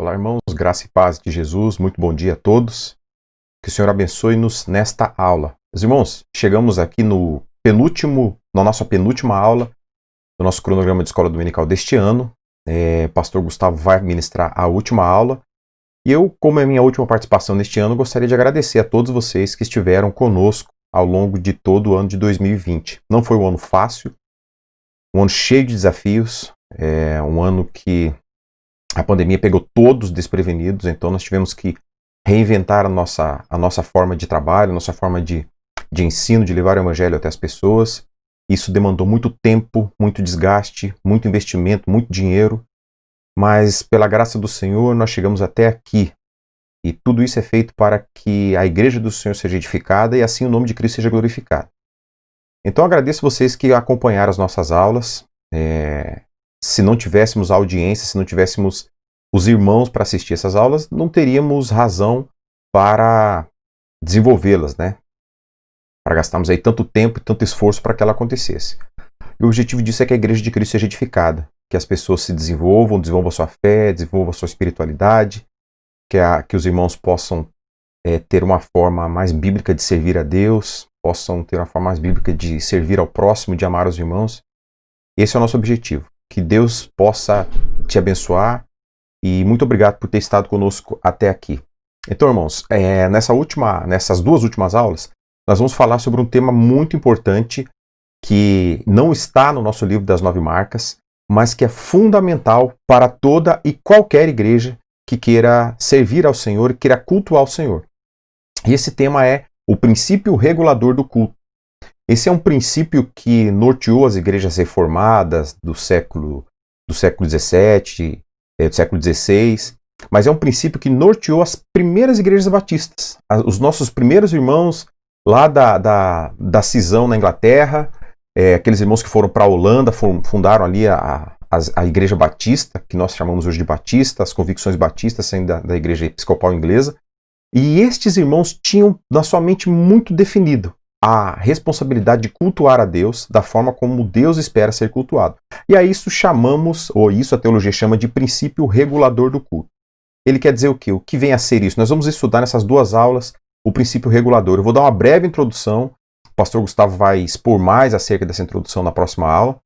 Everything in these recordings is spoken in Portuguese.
Olá, irmãos, graça e paz de Jesus, muito bom dia a todos. Que o Senhor abençoe-nos nesta aula. Meus irmãos, chegamos aqui na nossa penúltima aula do nosso cronograma de escola dominical deste ano. Pastor Gustavo vai ministrar a última aula. E eu, como é a minha última participação neste ano, gostaria de agradecer a todos vocês que estiveram conosco ao longo de todo o ano de 2020. Não foi um ano fácil, um ano cheio de desafios, um ano que a pandemia pegou todos desprevenidos, então nós tivemos que reinventar a nossa forma de trabalho, a nossa forma de ensino, de levar o evangelho até as pessoas. Isso demandou muito tempo, muito desgaste, muito investimento, muito dinheiro, mas pela graça do Senhor nós chegamos até aqui. E tudo isso é feito para que a igreja do Senhor seja edificada e assim o nome de Cristo seja glorificado. Então agradeço vocês que acompanharam as nossas aulas. Se não tivéssemos audiência, se não tivéssemos os irmãos para assistir essas aulas, não teríamos razão para desenvolvê-las, né? Para gastarmos aí tanto tempo e tanto esforço para que ela acontecesse. E o objetivo disso é que a igreja de Cristo seja edificada, que as pessoas se desenvolvam a sua fé, desenvolvam a sua espiritualidade, que os irmãos possam ter uma forma mais bíblica de servir a Deus, possam ter uma forma mais bíblica de servir ao próximo, de amar os irmãos. Esse é o nosso objetivo. Que Deus possa te abençoar e muito obrigado por ter estado conosco até aqui. Então, irmãos, nessas duas últimas aulas, nós vamos falar sobre um tema muito importante que não está no nosso livro das 9 marcas, mas que é fundamental para toda e qualquer igreja que queira servir ao Senhor e queira cultuar o Senhor. E esse tema é o princípio regulador do culto. Esse é um princípio que norteou as igrejas reformadas do século XVII, do século XVI, mas é um princípio que norteou as primeiras igrejas batistas. Os nossos primeiros irmãos lá da cisão na Inglaterra, aqueles irmãos que foram para a Holanda, fundaram ali a igreja batista, que nós chamamos hoje de batista, as convicções batistas saindo da igreja episcopal inglesa. E estes irmãos tinham na sua mente muito definido a responsabilidade de cultuar a Deus da forma como Deus espera ser cultuado. E a isso isso a teologia chama de princípio regulador do culto. Ele quer dizer o quê? O que vem a ser isso? Nós vamos estudar nessas duas aulas o princípio regulador. Eu vou dar uma breve introdução, o pastor Gustavo vai expor mais acerca dessa introdução na próxima aula.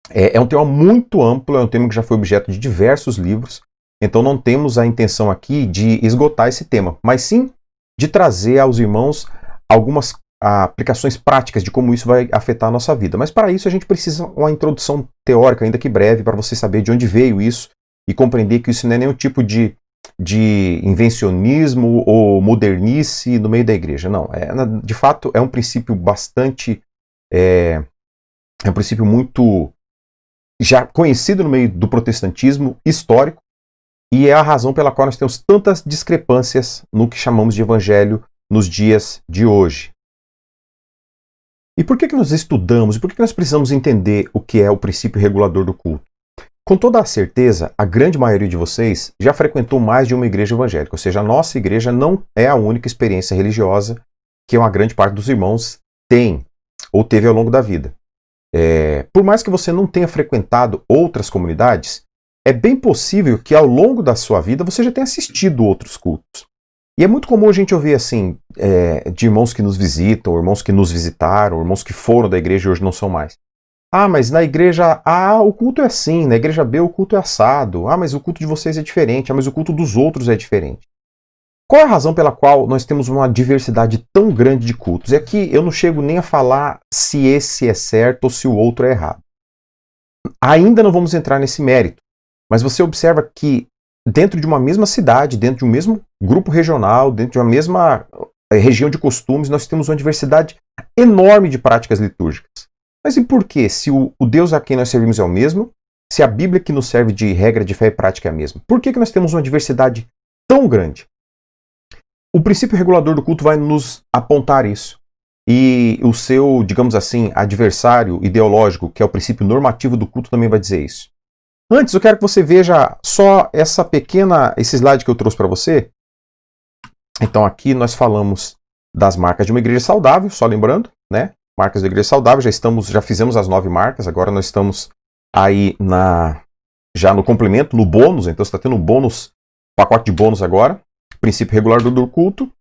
É um tema muito amplo, é um tema que já foi objeto de diversos livros, então não temos a intenção aqui de esgotar esse tema, mas sim de trazer aos irmãos algumas aplicações práticas de como isso vai afetar a nossa vida. Mas para isso a gente precisa uma introdução teórica, ainda que breve, para você saber de onde veio isso e compreender que isso não é nenhum tipo de invencionismo ou modernice no meio da igreja. Não, de fato é um princípio um princípio muito já conhecido no meio do protestantismo histórico e é a razão pela qual nós temos tantas discrepâncias no que chamamos de evangelho nos dias de hoje. E por que nós estudamos? E por que nós precisamos entender o que é o princípio regulador do culto? Com toda a certeza, a grande maioria de vocês já frequentou mais de uma igreja evangélica, ou seja, a nossa igreja não é a única experiência religiosa que uma grande parte dos irmãos tem ou teve ao longo da vida. Por mais que você não tenha frequentado outras comunidades, é bem possível que ao longo da sua vida você já tenha assistido outros cultos. E é muito comum a gente ouvir assim, de irmãos que nos visitam, irmãos que nos visitaram, irmãos que foram da igreja e hoje não são mais. Ah, mas na igreja A o culto é assim, na igreja B o culto é assado. Ah, mas o culto de vocês é diferente, ah, mas o culto dos outros é diferente. Qual é a razão pela qual nós temos uma diversidade tão grande de cultos? É que eu não chego nem a falar se esse é certo ou se o outro é errado. Ainda não vamos entrar nesse mérito, mas você observa que dentro de uma mesma cidade, dentro de um mesmo grupo regional, dentro de uma mesma região de costumes, nós temos uma diversidade enorme de práticas litúrgicas. Mas e por quê? Se o Deus a quem nós servimos é o mesmo, se a Bíblia que nos serve de regra de fé e prática é a mesma, por que nós temos uma diversidade tão grande? O princípio regulador do culto vai nos apontar isso. E o seu, digamos assim, adversário ideológico, que é o princípio normativo do culto, também vai dizer isso. Antes, eu quero que você veja só esse slide que eu trouxe para você. Então aqui nós falamos das marcas de uma igreja saudável, só lembrando, né? Marcas da igreja saudável, já fizemos as 9 marcas, agora nós estamos aí já no complemento, no bônus, então você está tendo um bônus pacote de bônus agora, princípio regulador do culto.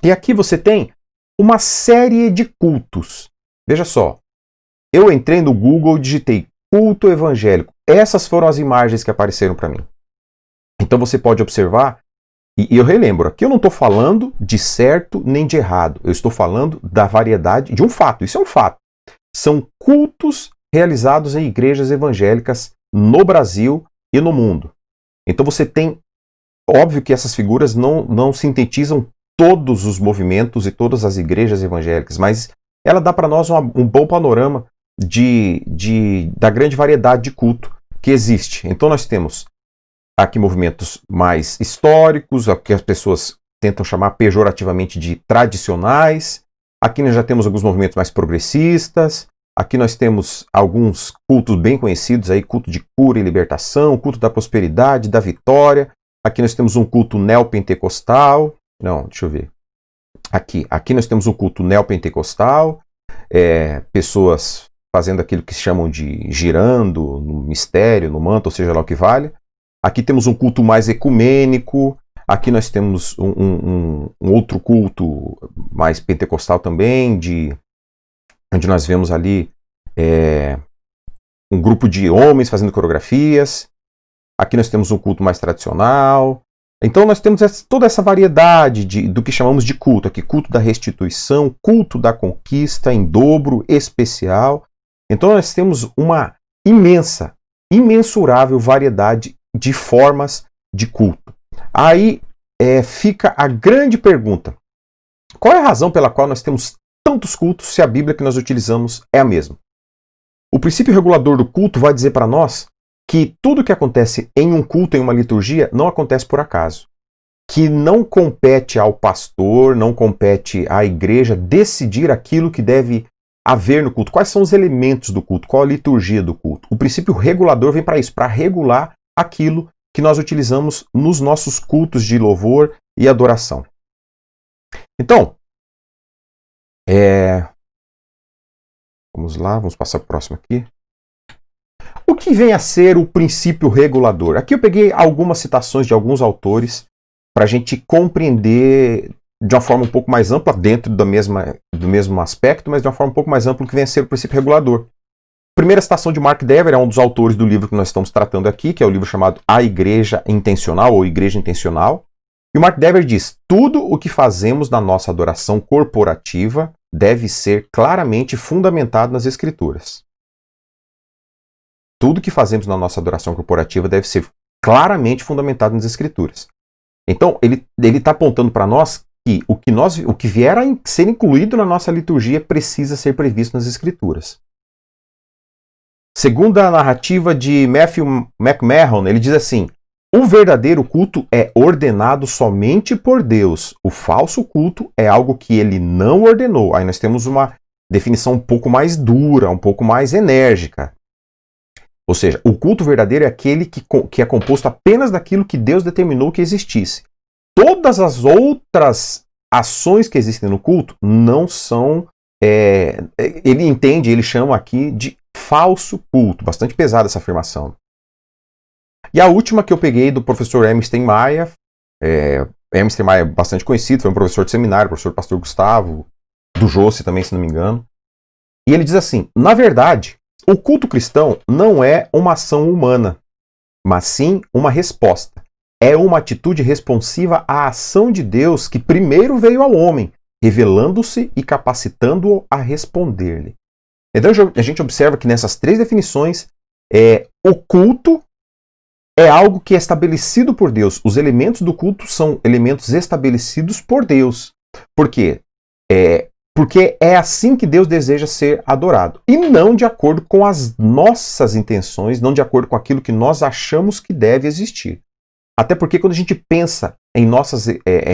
E aqui você tem uma série de cultos. Veja só, eu entrei no Google e digitei culto evangélico. Essas foram as imagens que apareceram para mim. Então você pode observar, e eu relembro, aqui eu não estou falando de certo nem de errado, eu estou falando da variedade de um fato, isso é um fato. São cultos realizados em igrejas evangélicas no Brasil e no mundo. Então você tem, óbvio que essas figuras não sintetizam todos os movimentos e todas as igrejas evangélicas, mas ela dá para nós um bom panorama da grande variedade de culto que existe. Então nós temos aqui movimentos mais históricos, que as pessoas tentam chamar pejorativamente de tradicionais. Aqui nós já temos alguns movimentos mais progressistas. Aqui nós temos alguns cultos bem conhecidos, aí, culto de cura e libertação, culto da prosperidade, da vitória. Aqui nós temos um culto neopentecostal. Não, deixa eu ver. Aqui nós temos um culto neopentecostal, pessoas fazendo aquilo que se chamam de girando no mistério, no manto, ou seja lá o que vale. Aqui temos um culto mais ecumênico. Aqui nós temos um outro culto mais pentecostal também, onde nós vemos ali um grupo de homens fazendo coreografias. Aqui nós temos um culto mais tradicional. Então nós temos toda essa variedade do que chamamos de culto. Aqui, culto da restituição, culto da conquista em dobro, especial. Então nós temos uma imensa, imensurável variedade de formas de culto. Aí fica a grande pergunta: qual é a razão pela qual nós temos tantos cultos se a Bíblia que nós utilizamos é a mesma? O princípio regulador do culto vai dizer para nós que tudo que acontece em um culto, em uma liturgia, não acontece por acaso. Que não compete ao pastor, não compete à igreja decidir aquilo que deve haver no culto. Quais são os elementos do culto? Qual a liturgia do culto? O princípio regulador vem para isso, para regular aquilo que nós utilizamos nos nossos cultos de louvor e adoração. Então, vamos lá, vamos passar para o próximo aqui. O que vem a ser o princípio regulador? Aqui eu peguei algumas citações de alguns autores para a gente compreender de uma forma um pouco mais ampla, dentro do mesmo aspecto, mas de uma forma um pouco mais ampla, o que vem a ser o princípio regulador. Primeira citação de Mark Dever, é um dos autores do livro que nós estamos tratando aqui, que é o livro chamado A Igreja Intencional, ou Igreja Intencional. E o Mark Dever diz: tudo o que fazemos na nossa adoração corporativa deve ser claramente fundamentado nas Escrituras. Tudo que fazemos na nossa adoração corporativa deve ser claramente fundamentado nas Escrituras. Então, ele está apontando para nós que o que vier a ser incluído na nossa liturgia precisa ser previsto nas Escrituras. Segundo a narrativa de Matthew McMahon, ele diz assim: o verdadeiro culto é ordenado somente por Deus. O falso culto é algo que ele não ordenou. Aí nós temos uma definição um pouco mais dura, um pouco mais enérgica. Ou seja, o culto verdadeiro é aquele que é composto apenas daquilo que Deus determinou que existisse. Todas as outras ações que existem no culto não são... ele chama aqui de falso culto. Bastante pesada essa afirmação. E a última que eu peguei do professor Emerson Maia. Emerson Maia é bastante conhecido, foi um professor de seminário, professor do pastor Gustavo, do Jossi também, se não me engano. E ele diz assim: na verdade, o culto cristão não é uma ação humana, mas sim uma resposta. É uma atitude responsiva à ação de Deus que primeiro veio ao homem, revelando-se e capacitando-o a responder-lhe. Então a gente observa que nessas três definições, o culto é algo que é estabelecido por Deus. Os elementos do culto são elementos estabelecidos por Deus. Por quê? Porque é assim que Deus deseja ser adorado. E não de acordo com as nossas intenções, não de acordo com aquilo que nós achamos que deve existir. Até porque quando a gente pensa em nossas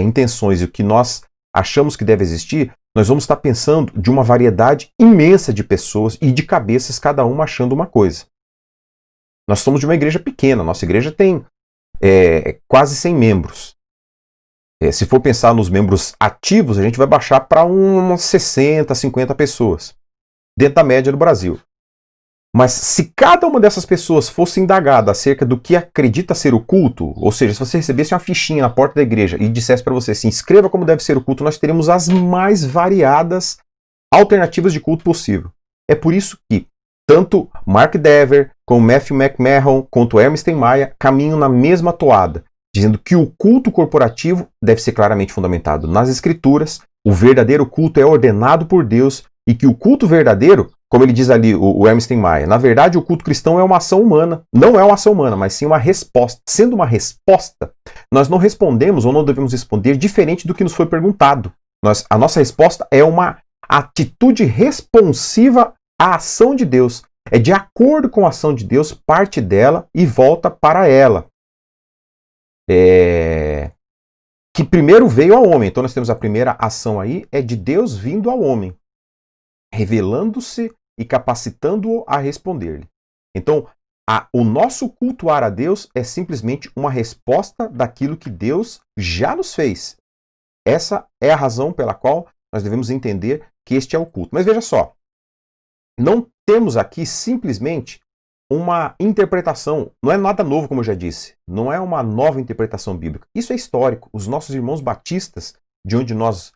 intenções e o que nós achamos que deve existir, nós vamos estar pensando de uma variedade imensa de pessoas e de cabeças, cada uma achando uma coisa. Nós somos de uma igreja pequena, nossa igreja tem quase 100 membros. Se for pensar nos membros ativos, a gente vai baixar para umas 60, 50 pessoas, dentro da média do Brasil. Mas se cada uma dessas pessoas fosse indagada acerca do que acredita ser o culto, ou seja, se você recebesse uma fichinha na porta da igreja e dissesse para você, se inscreva como deve ser o culto, nós teríamos as mais variadas alternativas de culto possível. É por isso que tanto Mark Dever, como Matthew McMahon, quanto Hermes Maia caminham na mesma toada, dizendo que o culto corporativo deve ser claramente fundamentado nas Escrituras, o verdadeiro culto é ordenado por Deus e que o culto verdadeiro, como ele diz ali, o Hermes Maia, na verdade o culto cristão é uma ação humana, não é uma ação humana, mas sim uma resposta. Sendo uma resposta, nós não respondemos ou não devemos responder diferente do que nos foi perguntado. A nossa resposta é uma atitude responsiva à ação de Deus. É de acordo com a ação de Deus, parte dela e volta para ela. Que primeiro veio ao homem. Então nós temos a primeira ação aí, é de Deus vindo ao homem, revelando-se e capacitando-o a responder-lhe. Então, o nosso cultuar a Deus é simplesmente uma resposta daquilo que Deus já nos fez. Essa é a razão pela qual nós devemos entender que este é o culto. Mas veja só, não temos aqui simplesmente uma interpretação, não é nada novo, como eu já disse, não é uma nova interpretação bíblica. Isso é histórico. Os nossos irmãos batistas, de onde nós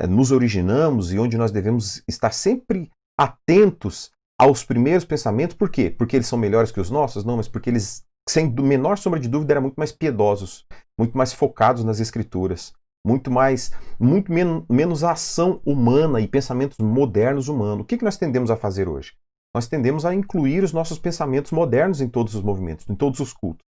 nos originamos e onde nós devemos estar sempre atentos aos primeiros pensamentos. Por quê? Porque eles são melhores que os nossos? Não, mas porque eles, sem menor sombra de dúvida, eram muito mais piedosos, muito mais focados nas Escrituras, muito menos ação humana e pensamentos modernos humanos. O que nós tendemos a fazer hoje? Nós tendemos a incluir os nossos pensamentos modernos em todos os movimentos, em todos os cultos.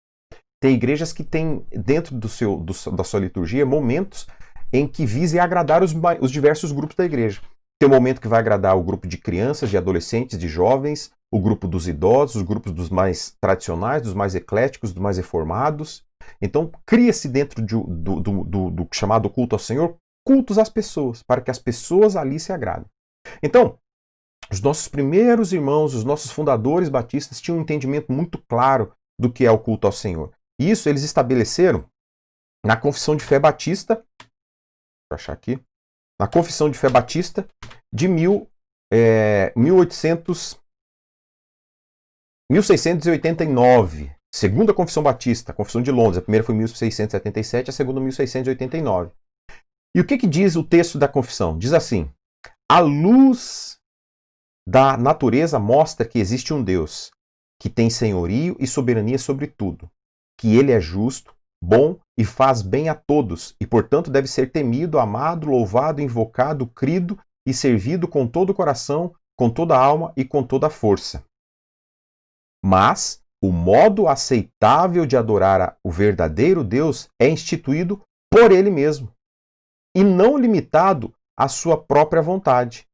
Tem igrejas que têm dentro da sua liturgia momentos em que visem agradar os diversos grupos da igreja. Tem um momento que vai agradar o grupo de crianças, de adolescentes, de jovens, o grupo dos idosos, os grupos dos mais tradicionais, dos mais ecléticos, dos mais reformados. Então, cria-se dentro do chamado culto ao Senhor, cultos às pessoas, para que as pessoas ali se agradem. Então, os nossos primeiros irmãos, os nossos fundadores batistas tinham um entendimento muito claro do que é o culto ao Senhor. E isso eles estabeleceram na Confissão de Fé Batista, deixa eu achar aqui, na Confissão de Fé Batista de 1689, segunda Confissão Batista, a Confissão de Londres. A primeira foi em 1677, a segunda em 1689. E o que diz o texto da Confissão? Diz assim: a luz da natureza mostra que existe um Deus que tem senhorio e soberania sobre tudo, que ele é justo, bom e faz bem a todos, e portanto deve ser temido, amado, louvado, invocado, crido e servido com todo o coração, com toda a alma e com toda a força. Mas o modo aceitável de adorar o verdadeiro Deus é instituído por ele mesmo, e não limitado à sua própria vontade.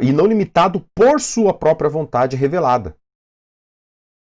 E não limitado por sua própria vontade revelada.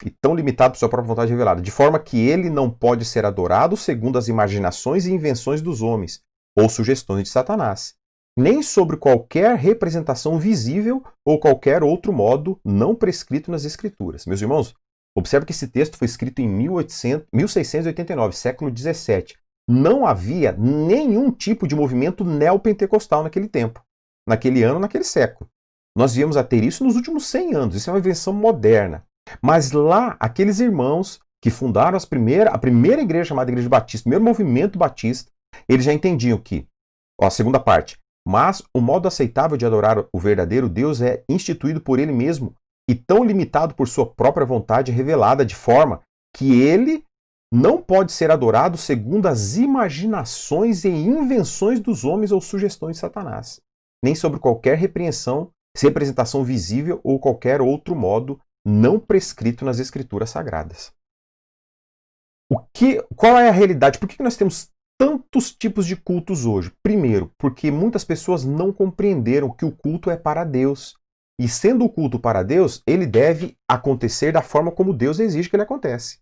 E tão limitado por sua própria vontade revelada, de forma que ele não pode ser adorado segundo as imaginações e invenções dos homens, ou sugestões de Satanás, nem sobre qualquer representação visível ou qualquer outro modo não prescrito nas Escrituras. Meus irmãos, observe que esse texto foi escrito em 1689, século XVII. Não havia nenhum tipo de movimento neopentecostal naquele tempo, naquele ano, naquele século. Nós viemos a ter isso nos últimos 100 anos. Isso é uma invenção moderna. Mas lá, aqueles irmãos que fundaram a primeira igreja chamada Igreja Batista, o primeiro movimento batista, eles já entendiam que, a segunda parte, mas o modo aceitável de adorar o verdadeiro Deus é instituído por ele mesmo e tão limitado por sua própria vontade revelada, de forma que ele não pode ser adorado segundo as imaginações e invenções dos homens ou sugestões de Satanás, nem sobre qualquer representação visível ou qualquer outro modo não prescrito nas Escrituras Sagradas. Qual é a realidade? Por que nós temos tantos tipos de cultos hoje? Primeiro, porque muitas pessoas não compreenderam que o culto é para Deus. E sendo o culto para Deus, ele deve acontecer da forma como Deus exige que ele aconteça.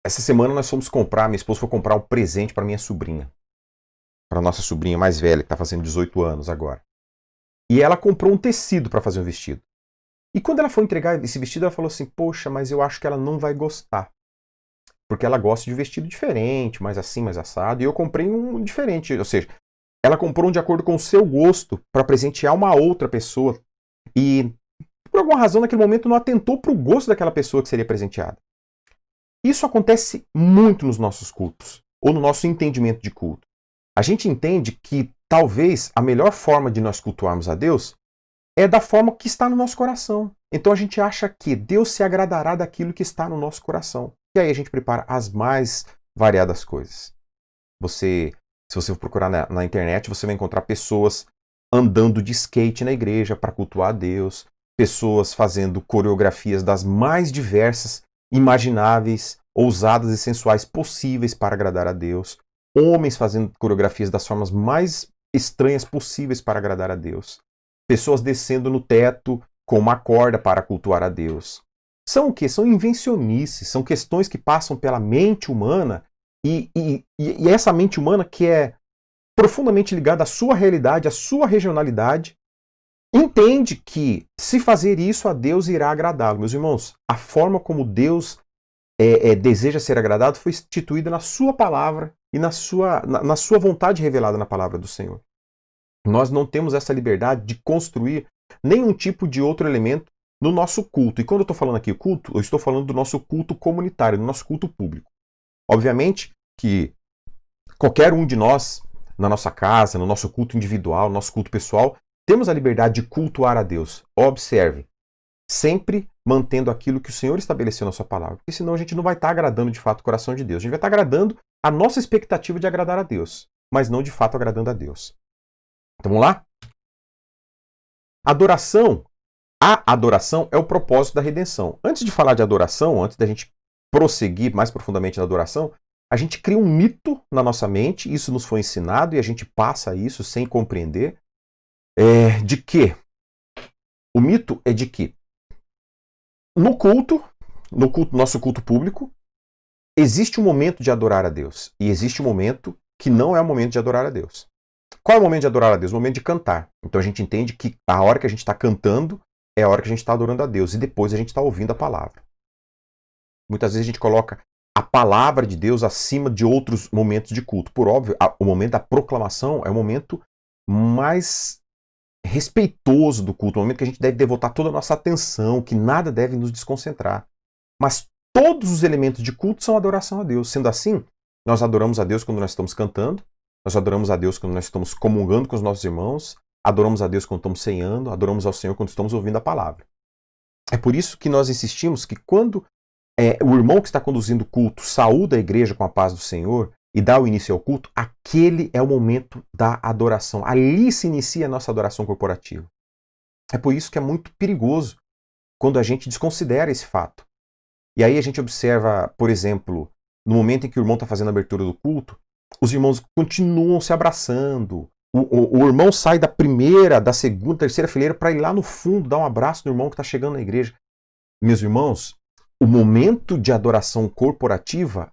Essa semana nós fomos minha esposa foi comprar um presente para minha sobrinha. Para a nossa sobrinha mais velha, que está fazendo 18 anos agora. E ela comprou um tecido para fazer um vestido. E quando ela foi entregar esse vestido, ela falou assim: poxa, mas eu acho que ela não vai gostar. Porque ela gosta de vestido diferente, mais assim, mais assado. E eu comprei um diferente. Ou seja, ela comprou de acordo com o seu gosto para presentear uma outra pessoa e, por alguma razão, naquele momento não atentou para o gosto daquela pessoa que seria presenteada. Isso acontece muito nos nossos cultos, ou no nosso entendimento de culto. A gente entende que talvez a melhor forma de nós cultuarmos a Deus é da forma que está no nosso coração. Então a gente acha que Deus se agradará daquilo que está no nosso coração. E aí a gente prepara as mais variadas coisas. Se você for procurar na internet, você vai encontrar pessoas andando de skate na igreja para cultuar a Deus, pessoas fazendo coreografias das mais diversas, imagináveis, ousadas e sensuais possíveis para agradar a Deus, homens fazendo coreografias das formas mais estranhas possíveis para agradar a Deus, pessoas descendo no teto com uma corda para cultuar a Deus. São o quê? São invencionices, são questões que passam pela mente humana e essa mente humana que é profundamente ligada à sua realidade, à sua regionalidade, entende que se fazer isso a Deus irá agradá-lo. Meus irmãos, a forma como Deus deseja ser agradado foi instituída na sua palavra e na sua vontade revelada na palavra do Senhor. Nós não temos essa liberdade de construir nenhum tipo de outro elemento no nosso culto. E quando eu estou falando aqui culto, eu estou falando do nosso culto comunitário, do nosso culto público. Obviamente que qualquer um de nós, na nossa casa, no nosso culto individual, no nosso culto pessoal, temos a liberdade de cultuar a Deus. Observe, sempre mantendo aquilo que o Senhor estabeleceu na sua palavra. Porque senão a gente não vai estar agradando de fato o coração de Deus. A gente vai estar agradando a nossa expectativa de agradar a Deus, mas não de fato agradando a Deus. Então vamos lá? A adoração é o propósito da redenção. Antes de falar de adoração, antes da gente prosseguir mais profundamente na adoração, a gente cria um mito na nossa mente, isso nos foi ensinado e a gente passa isso sem compreender, de que o mito é de que no nosso culto público, existe um momento de adorar a Deus e existe um momento que não é o momento de adorar a Deus. Qual é o momento de adorar a Deus? O momento de cantar. Então a gente entende que a hora que a gente está cantando é a hora que a gente está adorando a Deus e depois a gente está ouvindo a palavra. Muitas vezes a gente coloca a palavra de Deus acima de outros momentos de culto. Por óbvio, o momento da proclamação é o momento mais respeitoso do culto, o momento que a gente deve devotar toda a nossa atenção, que nada deve nos desconcentrar. Mas todos os elementos de culto são adoração a Deus. Sendo assim, nós adoramos a Deus quando nós estamos cantando, nós adoramos a Deus quando nós estamos comungando com os nossos irmãos, adoramos a Deus quando estamos ceando, adoramos ao Senhor quando estamos ouvindo a palavra. É por isso que nós insistimos que quando o irmão que está conduzindo o culto saúda a igreja com a paz do Senhor e dá o início ao culto, aquele é o momento da adoração. Ali se inicia a nossa adoração corporativa. É por isso que é muito perigoso quando a gente desconsidera esse fato. E aí a gente observa, por exemplo, no momento em que o irmão está fazendo a abertura do culto, os irmãos continuam se abraçando. O irmão sai da primeira, da segunda, terceira fileira para ir lá no fundo dar um abraço no irmão que está chegando na igreja. Meus irmãos, o momento de adoração corporativa,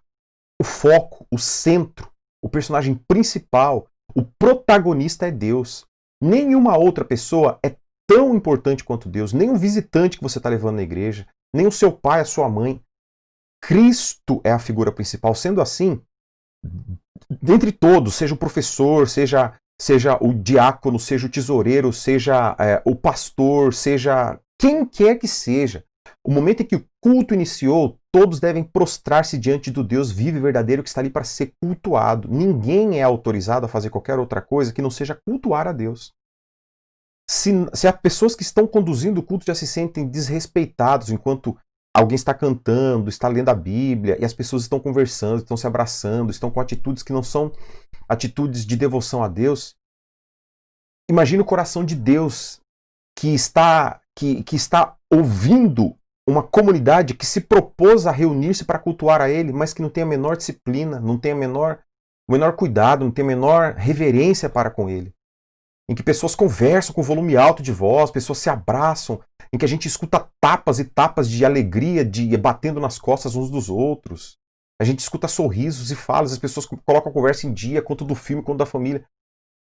o foco, o centro, o personagem principal, o protagonista é Deus. Nenhuma outra pessoa é tão importante quanto Deus, nem um visitante que você está levando na igreja, nem o seu pai, a sua mãe. Cristo é a figura principal. Sendo assim, dentre todos, seja o professor, seja o diácono, seja o tesoureiro, seja o pastor, seja quem quer que seja, o momento em que o culto iniciou, todos devem prostrar-se diante do Deus vivo e verdadeiro que está ali para ser cultuado. Ninguém é autorizado a fazer qualquer outra coisa que não seja cultuar a Deus. Se as pessoas que estão conduzindo o culto já se sentem desrespeitados enquanto alguém está cantando, está lendo a Bíblia, e as pessoas estão conversando, estão se abraçando, estão com atitudes que não são atitudes de devoção a Deus, imagine o coração de Deus que está ouvindo uma comunidade que se propôs a reunir-se para cultuar a Ele, mas que não tem a menor disciplina, não tem o menor cuidado, não tem a menor reverência para com Ele. Em que pessoas conversam com volume alto de voz, pessoas se abraçam, em que a gente escuta tapas e tapas de alegria, de batendo nas costas uns dos outros. A gente escuta sorrisos e falas, as pessoas colocam a conversa em dia, quanto do filme, quanto da família.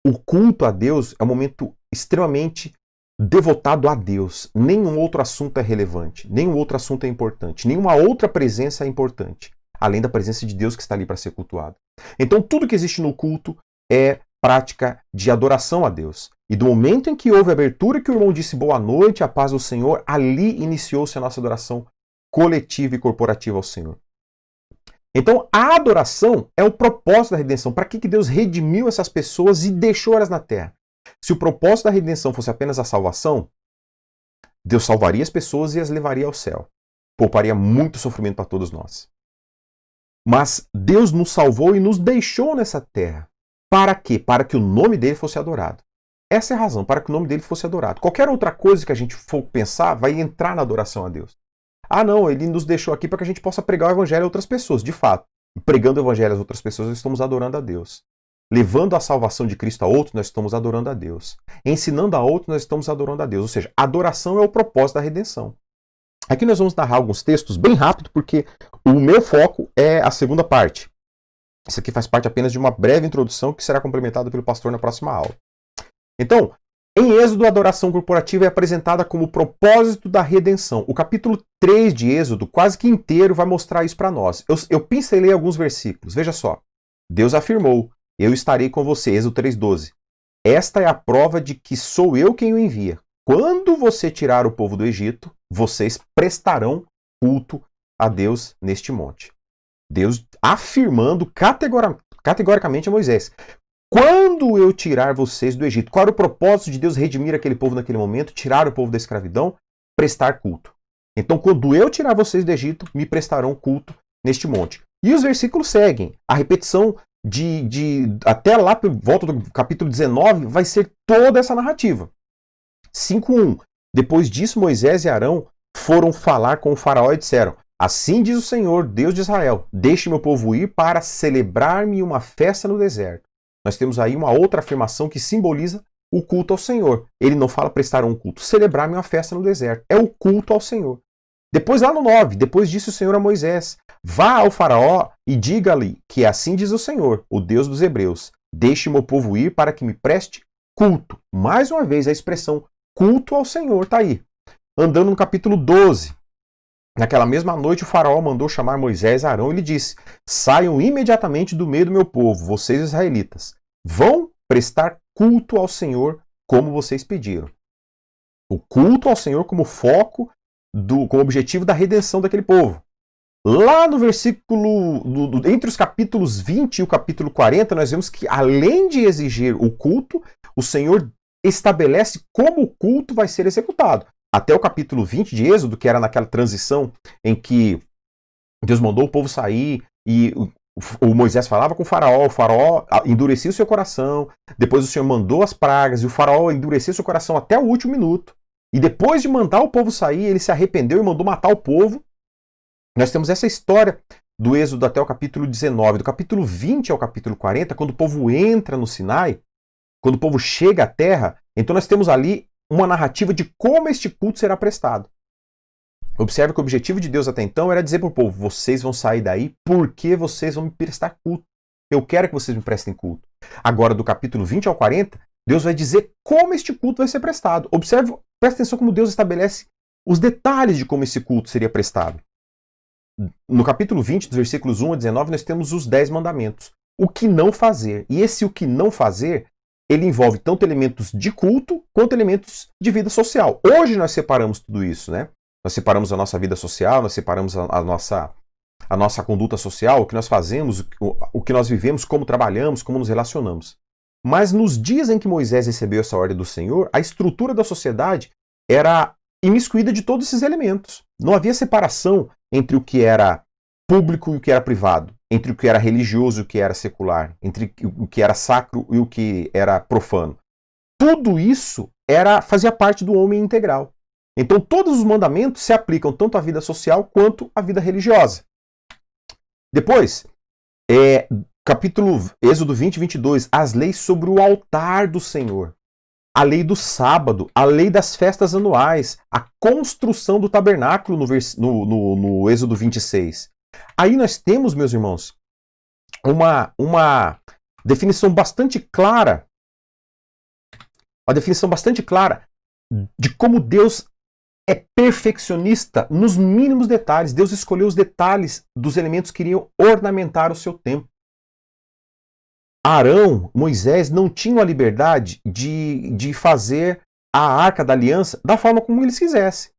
O culto a Deus é um momento extremamente devotado a Deus. Nenhum outro assunto é relevante, nenhum outro assunto é importante, nenhuma outra presença é importante, além da presença de Deus que está ali para ser cultuado. Então tudo que existe no culto é prática de adoração a Deus. E do momento em que houve a abertura, que o irmão disse boa noite, a paz do Senhor, ali iniciou-se a nossa adoração coletiva e corporativa ao Senhor. Então, a adoração é o propósito da redenção. Para que Deus redimiu essas pessoas e deixou elas na terra? Se o propósito da redenção fosse apenas a salvação, Deus salvaria as pessoas e as levaria ao céu. Pouparia muito sofrimento para todos nós. Mas Deus nos salvou e nos deixou nessa terra. Para quê? Para que o nome dele fosse adorado. Essa é a razão, para que o nome dele fosse adorado. Qualquer outra coisa que a gente for pensar vai entrar na adoração a Deus. Ah, não, ele nos deixou aqui para que a gente possa pregar o evangelho a outras pessoas. De fato, pregando o evangelho às outras pessoas, nós estamos adorando a Deus. Levando a salvação de Cristo a outros, nós estamos adorando a Deus. Ensinando a outros, nós estamos adorando a Deus. Ou seja, adoração é o propósito da redenção. Aqui nós vamos narrar alguns textos bem rápido, porque o meu foco é a segunda parte. Isso aqui faz parte apenas de uma breve introdução que será complementada pelo pastor na próxima aula. Então, em Êxodo, a adoração corporativa é apresentada como propósito da redenção. O capítulo 3 de Êxodo, quase que inteiro, vai mostrar isso para nós. Eu pincelei alguns versículos. Veja só. Deus afirmou, eu estarei com você, Êxodo 3,12. Esta é a prova de que sou eu quem o envia. Quando você tirar o povo do Egito, vocês prestarão culto a Deus neste monte. Deus afirmando categoricamente a Moisés. Quando eu tirar vocês do Egito, qual era o propósito de Deus redimir aquele povo naquele momento, tirar o povo da escravidão? Prestar culto. Então, quando eu tirar vocês do Egito, me prestarão culto neste monte. E os versículos seguem. A repetição até lá, por volta do capítulo 19, vai ser toda essa narrativa. 5:1. Depois disso, Moisés e Arão foram falar com o faraó e disseram: assim diz o Senhor, Deus de Israel, deixe meu povo ir para celebrar-me uma festa no deserto. Nós temos aí uma outra afirmação que simboliza o culto ao Senhor. Ele não fala prestar um culto, celebrar-me uma festa no deserto. É o culto ao Senhor. Depois lá no 9, depois disse o Senhor a Moisés: vá ao faraó e diga-lhe que assim diz o Senhor, o Deus dos hebreus, deixe meu povo ir para que me preste culto. Mais uma vez a expressão culto ao Senhor está aí. Andando no capítulo 12, naquela mesma noite o faraó mandou chamar Moisés e Arão e lhe disse: saiam imediatamente do meio do meu povo, vocês israelitas. Vão prestar culto ao Senhor como vocês pediram. O culto ao Senhor como foco, como objetivo da redenção daquele povo. Lá no versículo, entre os capítulos 20 e o capítulo 40, nós vemos que além de exigir o culto, o Senhor estabelece como o culto vai ser executado. Até o capítulo 20 de Êxodo, que era naquela transição em que Deus mandou o povo sair e o Moisés falava com o faraó endurecia o seu coração, depois o Senhor mandou as pragas e o faraó endureceu seu coração até o último minuto. E depois de mandar o povo sair, ele se arrependeu e mandou matar o povo. Nós temos essa história do Êxodo até o capítulo 19, do capítulo 20 ao capítulo 40, quando o povo entra no Sinai, quando o povo chega à terra, então nós temos ali uma narrativa de como este culto será prestado. Observe que o objetivo de Deus até então era dizer para o povo: vocês vão sair daí porque vocês vão me prestar culto. Eu quero que vocês me prestem culto. Agora, do capítulo 20 ao 40, Deus vai dizer como este culto vai ser prestado. Observe, presta atenção como Deus estabelece os detalhes de como esse culto seria prestado. No capítulo 20, dos versículos 1 a 19, nós temos os 10 mandamentos. O que não fazer. E esse o que não fazer, ele envolve tanto elementos de culto quanto elementos de vida social. Hoje nós separamos tudo isso, né? Nós separamos a nossa vida social, nós separamos a nossa conduta social, o que nós fazemos, o que nós vivemos, como trabalhamos, como nos relacionamos. Mas nos dias em que Moisés recebeu essa ordem do Senhor, a estrutura da sociedade era imiscuída de todos esses elementos. Não havia separação entre o que era público e o que era privado, entre o que era religioso e o que era secular, entre o que era sacro e o que era profano. Tudo isso fazia parte do homem integral. Então todos os mandamentos se aplicam tanto à vida social quanto à vida religiosa. Depois, capítulo Êxodo 20, 22, as leis sobre o altar do Senhor, a lei do sábado, a lei das festas anuais, a construção do tabernáculo no Êxodo 26. Aí nós temos, meus irmãos, uma definição bastante clara, de como Deus é perfeccionista nos mínimos detalhes. Deus escolheu os detalhes dos elementos que iriam ornamentar o seu templo. Arão, Moisés, não tinham a liberdade de fazer a Arca da Aliança da forma como eles quisessem.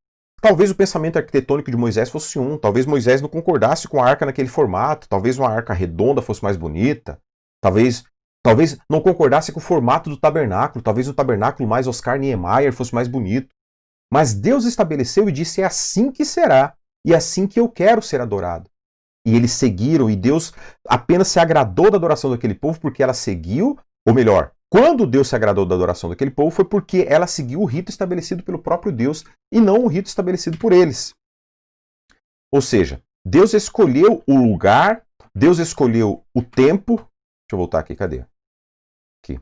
Talvez o pensamento arquitetônico de Moisés fosse talvez Moisés não concordasse com a arca naquele formato, talvez uma arca redonda fosse mais bonita, talvez não concordasse com o formato do tabernáculo, talvez o tabernáculo mais Oscar Niemeyer fosse mais bonito. Mas Deus estabeleceu e disse: é assim que será, e é assim que eu quero ser adorado. E eles seguiram, e Deus apenas se agradou da adoração daquele povo porque ela seguiu, ou melhor, quando Deus se agradou da adoração daquele povo foi porque ela seguiu o rito estabelecido pelo próprio Deus e não o rito estabelecido por eles. Ou seja, Deus escolheu o lugar, Deus escolheu o tempo. Deixa eu voltar aqui, cadê? Aqui.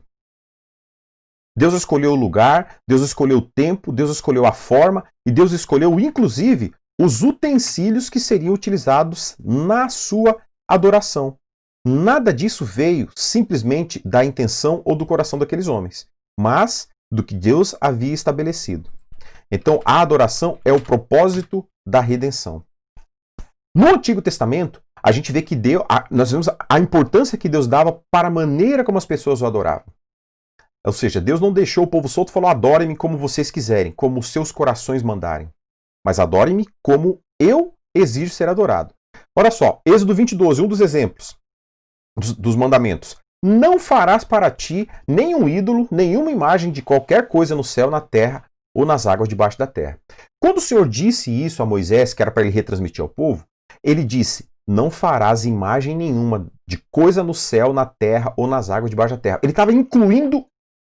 Deus escolheu o lugar, Deus escolheu o tempo, Deus escolheu a forma e Deus escolheu, inclusive, os utensílios que seriam utilizados na sua adoração. Nada disso veio simplesmente da intenção ou do coração daqueles homens, mas do que Deus havia estabelecido. Então, a adoração é o propósito da redenção. No Antigo Testamento, a gente vê que nós vemos a importância que Deus dava para a maneira como as pessoas o adoravam. Ou seja, Deus não deixou o povo solto e falou: adorem-me como vocês quiserem, como os seus corações mandarem. Mas adorem-me como eu exijo ser adorado. Olha só, Êxodo 20:12, um dos exemplos dos mandamentos. Não farás para ti nenhum ídolo, nenhuma imagem de qualquer coisa no céu, na terra ou nas águas debaixo da terra. Quando o Senhor disse isso a Moisés, que era para ele retransmitir ao povo, ele disse: não farás imagem nenhuma de coisa no céu, na terra ou nas águas debaixo da terra. Ele estava incluindo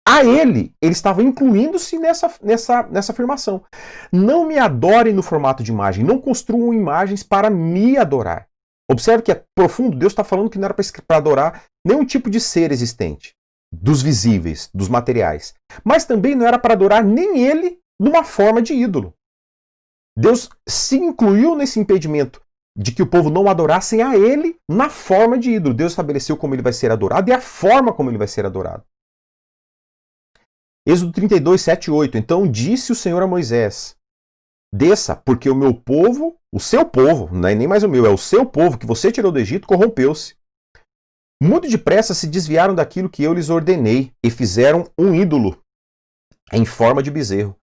a ele estava incluindo-se nessa afirmação. Não me adorem no formato de imagem, não construam imagens para me adorar. Observe que é profundo, Deus está falando que não era para adorar nenhum tipo de ser existente, dos visíveis, dos materiais. Mas também não era para adorar nem ele numa forma de ídolo. Deus se incluiu nesse impedimento de que o povo não adorassem a ele na forma de ídolo. Deus estabeleceu como ele vai ser adorado e a forma como ele vai ser adorado. Êxodo 32, 7 e 8. Então disse o Senhor a Moisés: desça, porque o meu povo, o seu povo, não é nem mais o meu, é o seu povo que você tirou do Egito, corrompeu-se. Muito depressa se desviaram daquilo que eu lhes ordenei e fizeram um ídolo em forma de bezerro.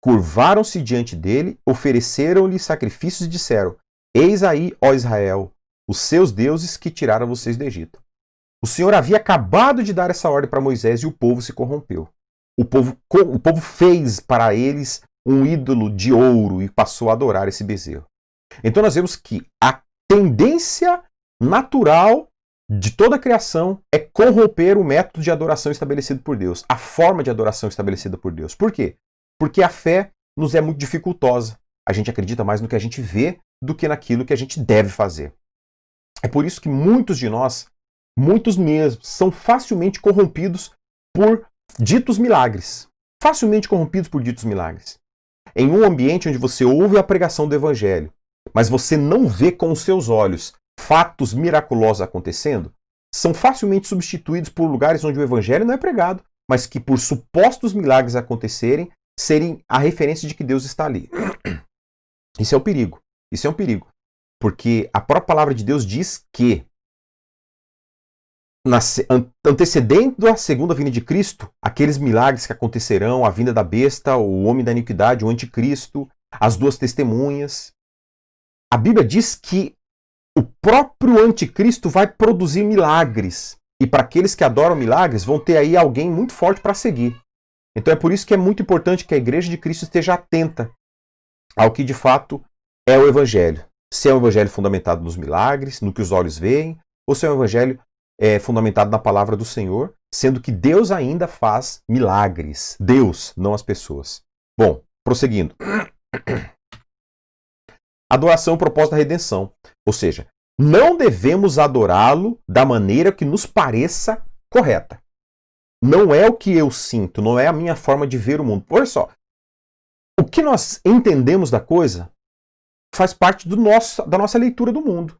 Curvaram-se diante dele, ofereceram-lhe sacrifícios e disseram: eis aí, ó Israel, os seus deuses que tiraram vocês do Egito. O Senhor havia acabado de dar essa ordem para Moisés e o povo se corrompeu. O povo fez para eles um ídolo de ouro e passou a adorar esse bezerro. Então nós vemos que a tendência natural de toda a criação é corromper o método de adoração estabelecido por Deus, a forma de adoração estabelecida por Deus. Por quê? Porque a fé nos é muito dificultosa. A gente acredita mais no que a gente vê do que naquilo que a gente deve fazer. É por isso que muitos de nós, muitos mesmo, são facilmente corrompidos por ditos milagres. Facilmente corrompidos por ditos milagres. Em um ambiente onde você ouve a pregação do Evangelho, mas você não vê com os seus olhos fatos miraculosos acontecendo, são facilmente substituídos por lugares onde o Evangelho não é pregado, mas que por supostos milagres acontecerem, serem a referência de que Deus está ali. Isso é um perigo. Isso é um perigo. Porque a própria palavra de Deus diz que antecedendo a segunda vinda de Cristo, aqueles milagres que acontecerão, a vinda da besta, o homem da iniquidade, o anticristo, as duas testemunhas. A Bíblia diz que o próprio anticristo vai produzir milagres. E para aqueles que adoram milagres, vão ter aí alguém muito forte para seguir. Então é por isso que é muito importante que a Igreja de Cristo esteja atenta ao que de fato é o Evangelho. Se é um Evangelho fundamentado nos milagres, no que os olhos veem, ou se é um Evangelho fundamentado na palavra do Senhor, sendo que Deus ainda faz milagres. Deus, não as pessoas. Bom, prosseguindo. Adoração é o propósito da redenção. Ou seja, não devemos adorá-lo da maneira que nos pareça correta. Não é o que eu sinto, não é a minha forma de ver o mundo. Olha só, o que nós entendemos da coisa faz parte da nossa leitura do mundo.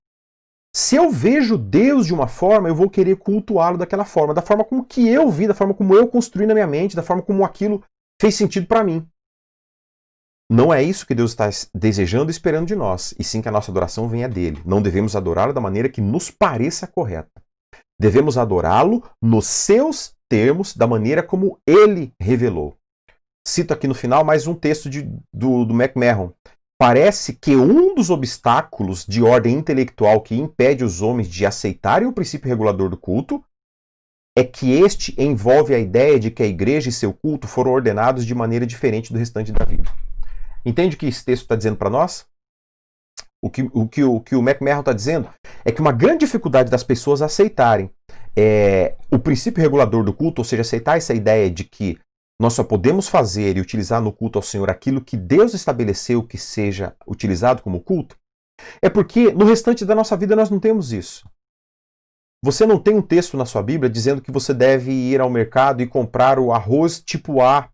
Se eu vejo Deus de uma forma, eu vou querer cultuá-lo daquela forma, da forma como que eu vi, da forma como eu construí na minha mente, da forma como aquilo fez sentido para mim. Não é isso que Deus está desejando e esperando de nós, e sim que a nossa adoração venha dele. Não devemos adorá-lo da maneira que nos pareça correta. Devemos adorá-lo nos seus termos, da maneira como ele revelou. Cito aqui no final mais um texto do McMahon. Parece que um dos obstáculos de ordem intelectual que impede os homens de aceitarem o princípio regulador do culto é que este envolve a ideia de que a igreja e seu culto foram ordenados de maneira diferente do restante da vida. Entende o que esse texto está dizendo para nós? O que o McMahon está dizendo é que uma grande dificuldade das pessoas aceitarem o princípio regulador do culto, ou seja, aceitar essa ideia de que nós só podemos fazer e utilizar no culto ao Senhor aquilo que Deus estabeleceu que seja utilizado como culto, é porque no restante da nossa vida nós não temos isso. Você não tem um texto na sua Bíblia dizendo que você deve ir ao mercado e comprar o arroz tipo A,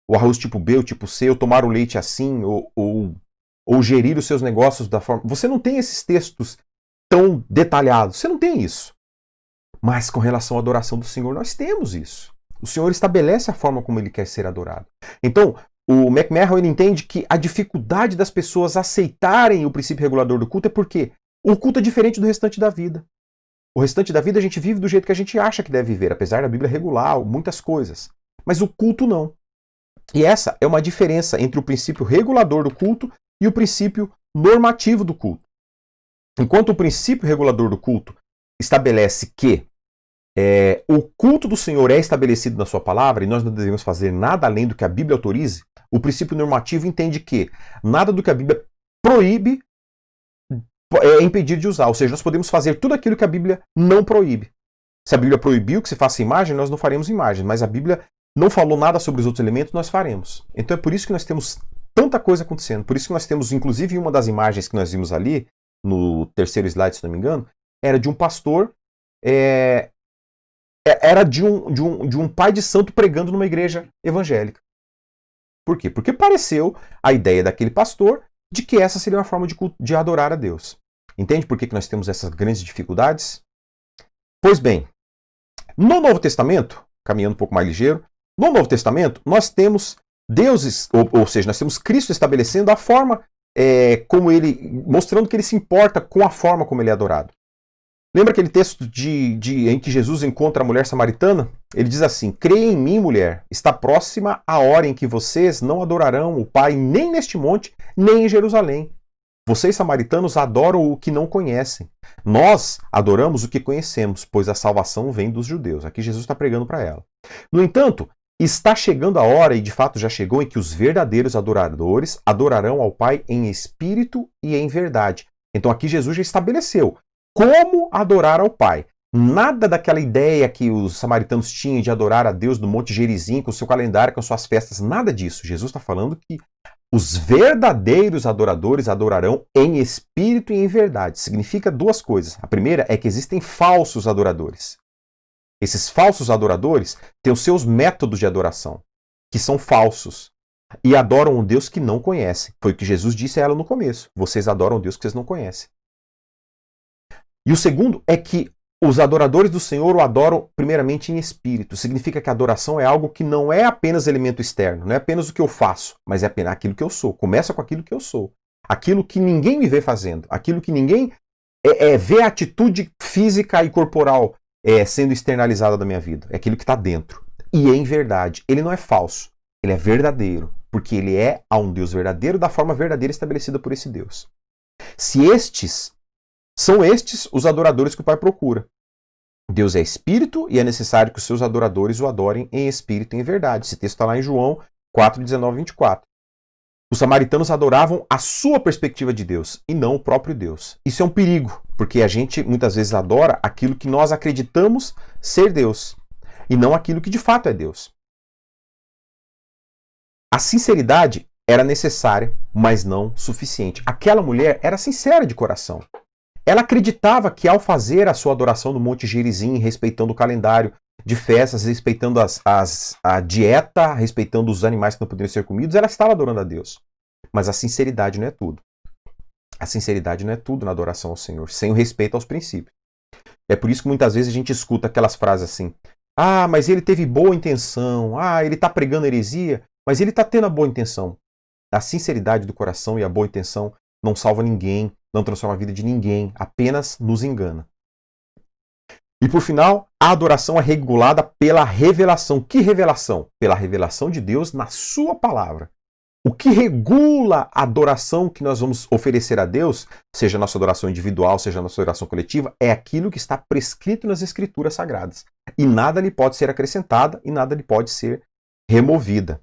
o arroz tipo B, o tipo C, ou tomar o leite assim, ou gerir os seus negócios da forma... Você não tem esses textos tão detalhados, você não tem isso. Mas com relação à adoração do Senhor, nós temos isso. O Senhor estabelece a forma como Ele quer ser adorado. Então, o McMahon ele entende que a dificuldade das pessoas aceitarem o princípio regulador do culto é porque o culto é diferente do restante da vida. O restante da vida a gente vive do jeito que a gente acha que deve viver, apesar da Bíblia regular muitas coisas. Mas o culto não. E essa é uma diferença entre o princípio regulador do culto e o princípio normativo do culto. Enquanto o princípio regulador do culto estabelece que o culto do Senhor é estabelecido na sua palavra e nós não devemos fazer nada além do que a Bíblia autorize, o princípio normativo entende que nada do que a Bíblia proíbe é impedido de usar. Ou seja, nós podemos fazer tudo aquilo que a Bíblia não proíbe. Se a Bíblia proibiu que se faça imagem, nós não faremos imagem. Mas a Bíblia não falou nada sobre os outros elementos, nós faremos. Então é por isso que nós temos tanta coisa acontecendo. Por isso que nós temos, inclusive, uma das imagens que nós vimos ali, no terceiro slide, se não me engano, era de um pastor, era de um pai de santo pregando numa igreja evangélica. Por quê? Porque pareceu a ideia daquele pastor de que essa seria uma forma de adorar a Deus. Entende por que nós temos essas grandes dificuldades? Pois bem, no Novo Testamento, caminhando um pouco mais ligeiro, no Novo Testamento nós temos deuses, ou seja, nós temos Cristo estabelecendo a forma como ele, mostrando que ele se importa com a forma como ele é adorado. Lembra aquele texto em que Jesus encontra a mulher samaritana? Ele diz assim: creia em mim, mulher, está próxima a hora em que vocês não adorarão o Pai nem neste monte, nem em Jerusalém. Vocês, samaritanos, adoram o que não conhecem. Nós adoramos o que conhecemos, pois a salvação vem dos judeus. Aqui Jesus está pregando para ela. No entanto, está chegando a hora, e de fato já chegou, em que os verdadeiros adoradores adorarão ao Pai em espírito e em verdade. Então aqui Jesus já estabeleceu como adorar ao Pai. Nada daquela ideia que os samaritanos tinham de adorar a Deus no Monte Gerizim, com o seu calendário, com suas festas, nada disso. Jesus está falando que os verdadeiros adoradores adorarão em espírito e em verdade. Significa duas coisas. A primeira é que existem falsos adoradores. Esses falsos adoradores têm os seus métodos de adoração, que são falsos, e adoram um Deus que não conhecem. Foi o que Jesus disse a ela no começo. Vocês adoram um Deus que vocês não conhecem. E o segundo é que os adoradores do Senhor o adoram primeiramente em espírito. Significa que a adoração é algo que não é apenas elemento externo, não é apenas o que eu faço, mas é apenas aquilo que eu sou. Começa com aquilo que eu sou. Aquilo que ninguém me vê fazendo. Aquilo que ninguém vê a atitude física e corporal sendo externalizada da minha vida. É aquilo que está dentro. E em verdade. Ele não é falso. Ele é verdadeiro. Porque ele é a um Deus verdadeiro da forma verdadeira estabelecida por esse Deus. São estes os adoradores que o Pai procura. Deus é espírito e é necessário que os seus adoradores o adorem em espírito e em verdade. Esse texto está lá em João 4, 19 e 24. Os samaritanos adoravam a sua perspectiva de Deus e não o próprio Deus. Isso é um perigo, porque a gente muitas vezes adora aquilo que nós acreditamos ser Deus e não aquilo que de fato é Deus. A sinceridade era necessária, mas não suficiente. Aquela mulher era sincera de coração. Ela acreditava que ao fazer a sua adoração no Monte Gerizim, respeitando o calendário de festas, respeitando a dieta, respeitando os animais que não poderiam ser comidos, ela estava adorando a Deus. Mas a sinceridade não é tudo. A sinceridade não é tudo na adoração ao Senhor, sem o respeito aos princípios. É por isso que muitas vezes a gente escuta aquelas frases assim: ah, mas ele teve boa intenção, ah, ele está pregando heresia, mas ele está tendo a boa intenção. A sinceridade do coração e a boa intenção não salva ninguém, não transforma a vida de ninguém, apenas nos engana. E por final, a adoração é regulada pela revelação. Que revelação? Pela revelação de Deus na sua palavra. O que regula a adoração que nós vamos oferecer a Deus, seja a nossa adoração individual, seja a nossa adoração coletiva, é aquilo que está prescrito nas Escrituras Sagradas. E nada lhe pode ser acrescentada e nada lhe pode ser removida.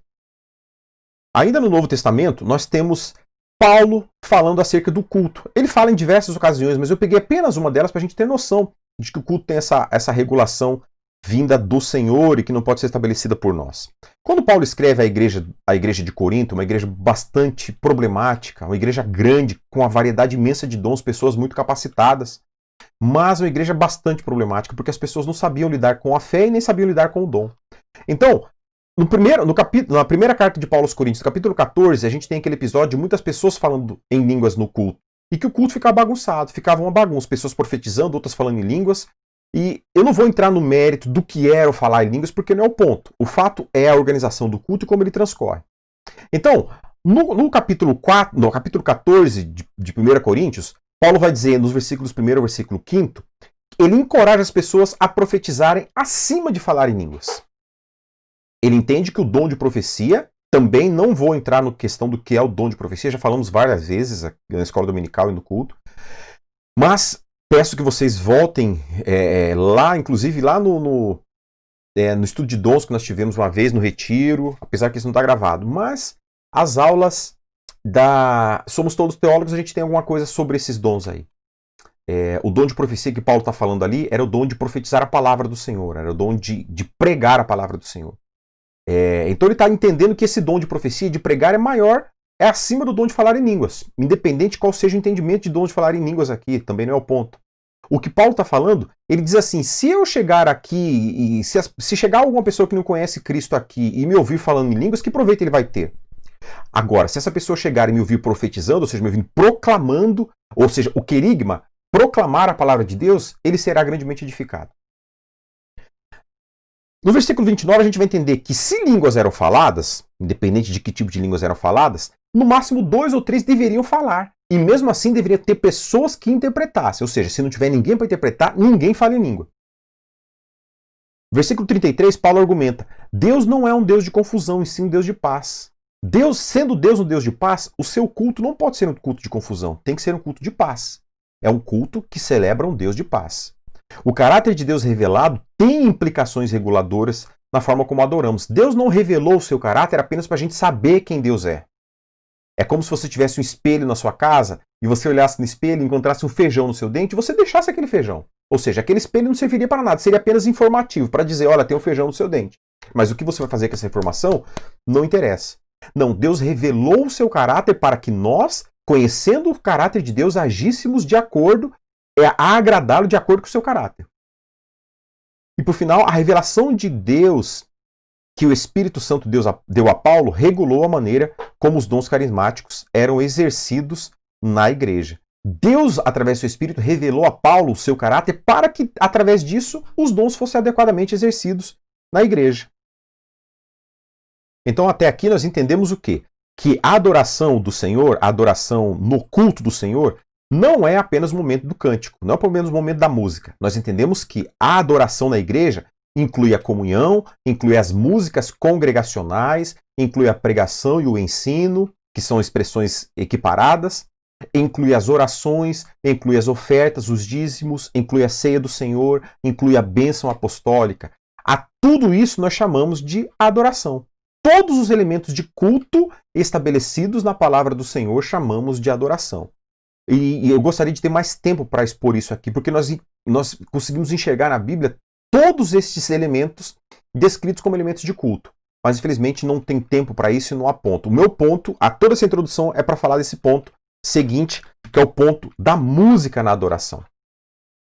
Ainda no Novo Testamento, nós temos Paulo falando acerca do culto. Ele fala em diversas ocasiões, mas eu peguei apenas uma delas para a gente ter noção de que o culto tem essa regulação vinda do Senhor e que não pode ser estabelecida por nós. Quando Paulo escreve a igreja de Corinto, uma igreja bastante problemática, uma igreja grande, com uma variedade imensa de dons, pessoas muito capacitadas, mas uma igreja bastante problemática, porque as pessoas não sabiam lidar com a fé e nem sabiam lidar com o dom. Então, na primeira carta de Paulo aos Coríntios, capítulo 14, a gente tem aquele episódio de muitas pessoas falando em línguas no culto, e que o culto ficava bagunçado, ficava uma bagunça, pessoas profetizando, outras falando em línguas. E eu não vou entrar no mérito do que era o falar em línguas, porque não é o ponto. O fato é a organização do culto e como ele transcorre. Então, no capítulo 14 de 1 Coríntios, Paulo vai dizer, nos versículos 1 ao versículo 5, ele encoraja as pessoas a profetizarem acima de falar em línguas. Ele entende que o dom de profecia, também não vou entrar na questão do que é o dom de profecia, já falamos várias vezes na escola dominical e no culto, mas peço que vocês voltem lá, inclusive lá no estudo de dons que nós tivemos uma vez no retiro, apesar que isso não está gravado, mas as aulas Somos Todos Teólogos, a gente tem alguma coisa sobre esses dons aí. O dom de profecia que Paulo está falando ali era o dom de profetizar a palavra do Senhor, era o dom de pregar a palavra do Senhor. Então ele está entendendo que esse dom de profecia e de pregar é maior, é acima do dom de falar em línguas. Independente de qual seja o entendimento de dom de falar em línguas aqui, também não é o ponto. O que Paulo está falando, ele diz assim, se eu chegar aqui, e se chegar alguma pessoa que não conhece Cristo aqui e me ouvir falando em línguas, que proveito ele vai ter? Agora, se essa pessoa chegar e me ouvir profetizando, ou seja, me ouvir proclamando, ou seja, o querigma, proclamar a palavra de Deus, ele será grandemente edificado. No versículo 29 a gente vai entender que se línguas eram faladas, independente de que tipo de línguas eram faladas, no máximo 2 ou 3 deveriam falar. E mesmo assim deveria ter pessoas que interpretassem. Ou seja, se não tiver ninguém para interpretar, ninguém fala em língua. Versículo 33, Paulo argumenta, Deus não é um Deus de confusão, e sim um Deus de paz. Deus, sendo Deus um Deus de paz, o seu culto não pode ser um culto de confusão, tem que ser um culto de paz. É um culto que celebra um Deus de paz. O caráter de Deus revelado tem implicações reguladoras na forma como adoramos. Deus não revelou o seu caráter apenas para a gente saber quem Deus é. É como se você tivesse um espelho na sua casa e você olhasse no espelho e encontrasse um feijão no seu dente e você deixasse aquele feijão. Ou seja, aquele espelho não serviria para nada, seria apenas informativo, para dizer, olha, tem um feijão no seu dente. Mas o que você vai fazer com essa informação não interessa. Não, Deus revelou o seu caráter para que nós, conhecendo o caráter de Deus, agíssemos de acordo, a agradá-lo de acordo com o seu caráter. E por final, a revelação de Deus que o Espírito Santo deu a Paulo regulou a maneira como os dons carismáticos eram exercidos na igreja. Deus, através do seu Espírito, revelou a Paulo o seu caráter para que, através disso, os dons fossem adequadamente exercidos na igreja. Então, até aqui nós entendemos o quê? Que a adoração do Senhor, a adoração no culto do Senhor, não é apenas o momento do cântico, não é apenas o momento da música. Nós entendemos que a adoração na igreja inclui a comunhão, inclui as músicas congregacionais, inclui a pregação e o ensino, que são expressões equiparadas, inclui as orações, inclui as ofertas, os dízimos, inclui a ceia do Senhor, inclui a bênção apostólica. A tudo isso nós chamamos de adoração. Todos os elementos de culto estabelecidos na palavra do Senhor chamamos de adoração. E eu gostaria de ter mais tempo para expor isso aqui, porque nós conseguimos enxergar na Bíblia todos esses elementos descritos como elementos de culto. Mas infelizmente não tem tempo para isso e não há ponto. O meu ponto, toda essa introdução é para falar desse ponto seguinte, que é o ponto da música na adoração.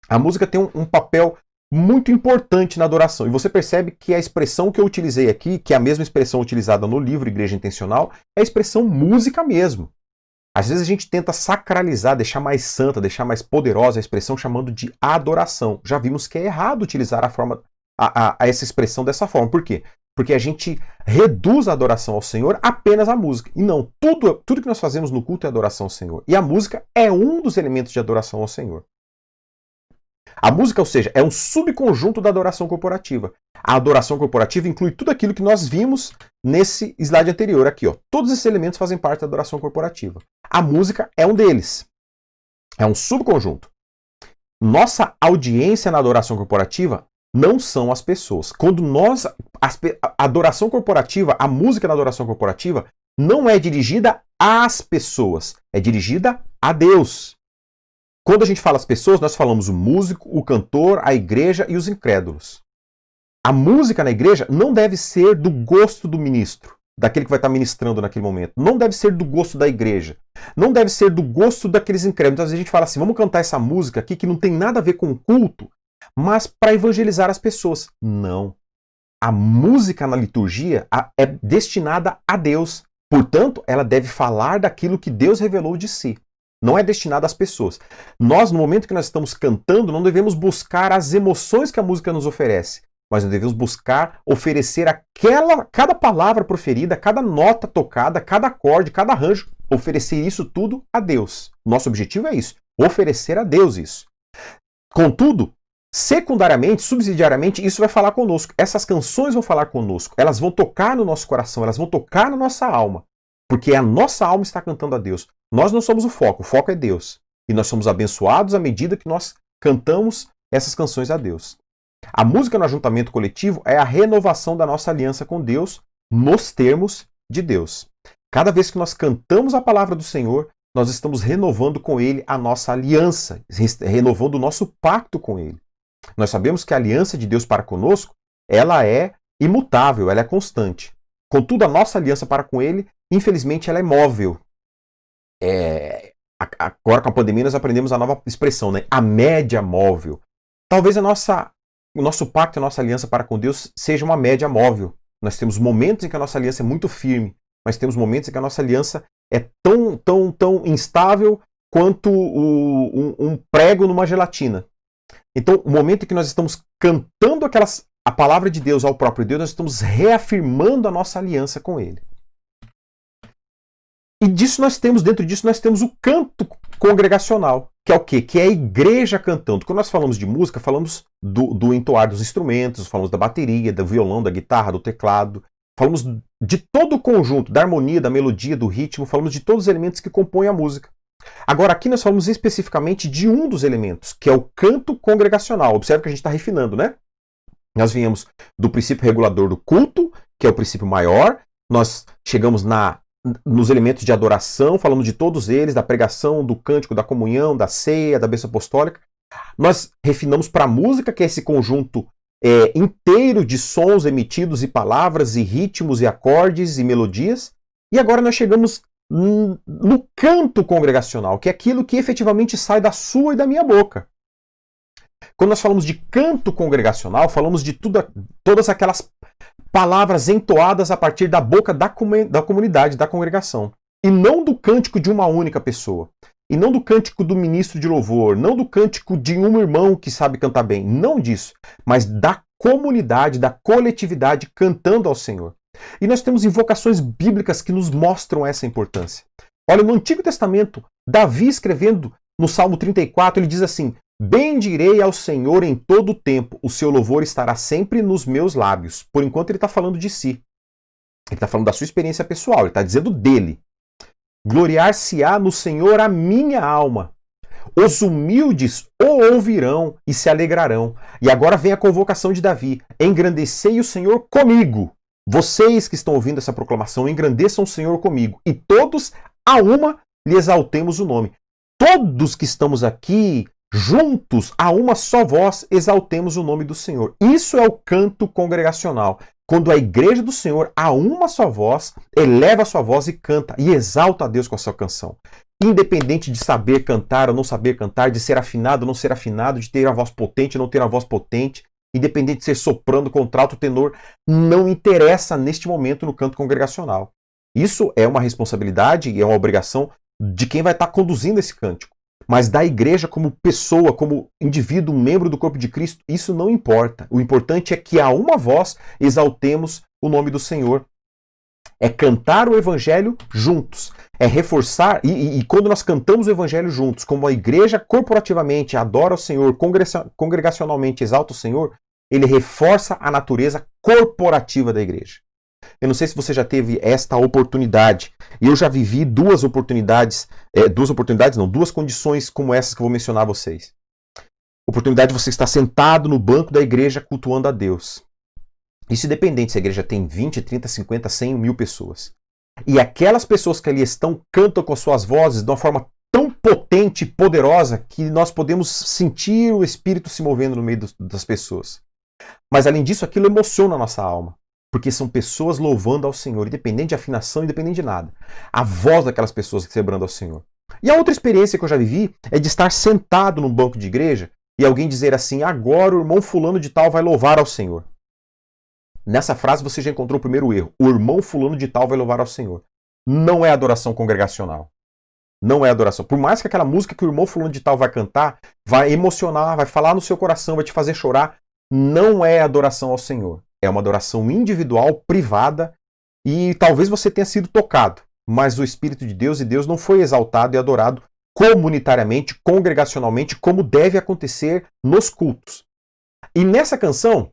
A música tem um papel muito importante na adoração. E você percebe que a expressão que eu utilizei aqui, que é a mesma expressão utilizada no livro Igreja Intencional, é a expressão música mesmo. Às vezes a gente tenta sacralizar, deixar mais santa, deixar mais poderosa a expressão chamando de adoração. Já vimos que é errado utilizar essa expressão dessa forma. Por quê? Porque a gente reduz a adoração ao Senhor apenas à música. E não, tudo que nós fazemos no culto é adoração ao Senhor. E a música é um dos elementos de adoração ao Senhor. A música, ou seja, é um subconjunto da adoração corporativa. A adoração corporativa inclui tudo aquilo que nós vimos nesse slide anterior aqui, ó. Todos esses elementos fazem parte da adoração corporativa. A música é um deles. É um subconjunto. Nossa audiência na adoração corporativa não são as pessoas. Quando nós... A adoração corporativa, a música na adoração corporativa, não é dirigida às pessoas. É dirigida a Deus. Quando a gente fala as pessoas, nós falamos o músico, o cantor, a igreja e os incrédulos. A música na igreja não deve ser do gosto do ministro, daquele que vai estar ministrando naquele momento. Não deve ser do gosto da igreja. Não deve ser do gosto daqueles incrédulos. Então, às vezes a gente fala assim, vamos cantar essa música aqui que não tem nada a ver com o culto, mas para evangelizar as pessoas. Não. A música na liturgia é destinada a Deus. Portanto, ela deve falar daquilo que Deus revelou de si. Não é destinada às pessoas. Nós, no momento que nós estamos cantando, não devemos buscar as emoções que a música nos oferece, mas nós devemos buscar oferecer cada palavra proferida, cada nota tocada, cada acorde, cada arranjo, oferecer isso tudo a Deus. Nosso objetivo é isso, oferecer a Deus isso. Contudo, secundariamente, subsidiariamente, isso vai falar conosco. Essas canções vão falar conosco, elas vão tocar no nosso coração, elas vão tocar na nossa alma, porque a nossa alma está cantando a Deus. Nós não somos o foco é Deus. E nós somos abençoados à medida que nós cantamos essas canções a Deus. A música no ajuntamento coletivo é a renovação da nossa aliança com Deus nos termos de Deus. Cada vez que nós cantamos a palavra do Senhor, nós estamos renovando com Ele a nossa aliança, renovando o nosso pacto com Ele. Nós sabemos que a aliança de Deus para conosco, ela é imutável, ela é constante. Contudo, a nossa aliança para com Ele, infelizmente, ela é móvel. Agora com a pandemia nós aprendemos a nova expressão, né? A média móvel. Talvez o nosso pacto, a nossa aliança para com Deus seja uma média móvel. Nós temos momentos em que a nossa aliança é muito firme, mas temos momentos em que a nossa aliança é tão instável quanto um prego numa gelatina. Então, o momento em que nós estamos cantando a palavra de Deus ao próprio Deus, nós estamos reafirmando a nossa aliança com Ele. E dentro disso nós temos o canto congregacional, que é o quê? Que é a igreja cantando. Quando nós falamos de música, falamos do entoar dos instrumentos, falamos da bateria, do violão, da guitarra, do teclado, falamos de todo o conjunto, da harmonia, da melodia, do ritmo, falamos de todos os elementos que compõem a música. Agora aqui nós falamos especificamente de um dos elementos, que é o canto congregacional. Observe que a gente está refinando, né? Nós viemos do princípio regulador do culto, que é o princípio maior, nós chegamos nos elementos de adoração, falamos de todos eles, da pregação, do cântico, da comunhão, da ceia, da bênção apostólica. Nós refinamos para a música, que é esse conjunto inteiro de sons emitidos e palavras, e ritmos, e acordes, e melodias. E agora nós chegamos no canto congregacional, que é aquilo que efetivamente sai da sua e da minha boca. Quando nós falamos de canto congregacional, falamos de todas aquelas palavras entoadas a partir da boca da comunidade, da congregação. E não do cântico de uma única pessoa. E não do cântico do ministro de louvor. Não do cântico de um irmão que sabe cantar bem. Não disso. Mas da comunidade, da coletividade cantando ao Senhor. E nós temos invocações bíblicas que nos mostram essa importância. Olha, no Antigo Testamento, Davi escrevendo no Salmo 34, ele diz assim: bendirei ao Senhor em todo o tempo, o seu louvor estará sempre nos meus lábios. Por enquanto ele está falando de si. Ele está falando da sua experiência pessoal, ele está dizendo dele. Gloriar-se-á no Senhor a minha alma. Os humildes o ouvirão e se alegrarão. E agora vem a convocação de Davi: engrandecei o Senhor comigo. Vocês que estão ouvindo essa proclamação, engrandeçam o Senhor comigo. E todos, a uma, lhe exaltemos o nome. Todos que estamos aqui, juntos, a uma só voz, exaltemos o nome do Senhor. Isso é o canto congregacional. Quando a igreja do Senhor, a uma só voz, eleva a sua voz e canta, e exalta a Deus com a sua canção. Independente de saber cantar ou não saber cantar, de ser afinado ou não ser afinado, de ter a voz potente ou não ter a voz potente, independente de ser soprano, contralto, tenor, não interessa neste momento no canto congregacional. Isso é uma responsabilidade e é uma obrigação de quem vai estar conduzindo esse cântico. Mas da igreja como pessoa, como indivíduo, membro do corpo de Cristo, isso não importa. O importante é que a uma voz exaltemos o nome do Senhor. É cantar o evangelho juntos. é reforçar, e quando nós cantamos o Evangelho juntos, como a igreja corporativamente adora o Senhor, congregacionalmente exalta o Senhor, ele reforça a natureza corporativa da igreja. Eu não sei se você já teve esta oportunidade. Eu já vivi duas condições como essas que eu vou mencionar a vocês. Oportunidade de você estar sentado no banco da igreja cultuando a Deus. Isso independente se a igreja tem 20, 30, 50, 100, 1000 pessoas. E aquelas pessoas que ali estão cantam com suas vozes de uma forma tão potente e poderosa que nós podemos sentir o Espírito se movendo no meio das pessoas. Mas além disso, aquilo emociona a nossa alma. Porque são pessoas louvando ao Senhor, independente de afinação, independente de nada. A voz daquelas pessoas celebrando ao Senhor. E a outra experiência que eu já vivi é de estar sentado num banco de igreja e alguém dizer assim: agora o irmão fulano de tal vai louvar ao Senhor. Nessa frase você já encontrou o primeiro erro. O irmão fulano de tal vai louvar ao Senhor. Não é adoração congregacional. Não é adoração. Por mais que aquela música que o irmão fulano de tal vai cantar, vai emocionar, vai falar no seu coração, vai te fazer chorar, não é adoração ao Senhor. É uma adoração individual, privada, e talvez você tenha sido tocado, mas o Espírito de Deus e Deus não foi exaltado e adorado comunitariamente, congregacionalmente, como deve acontecer nos cultos. E nessa canção,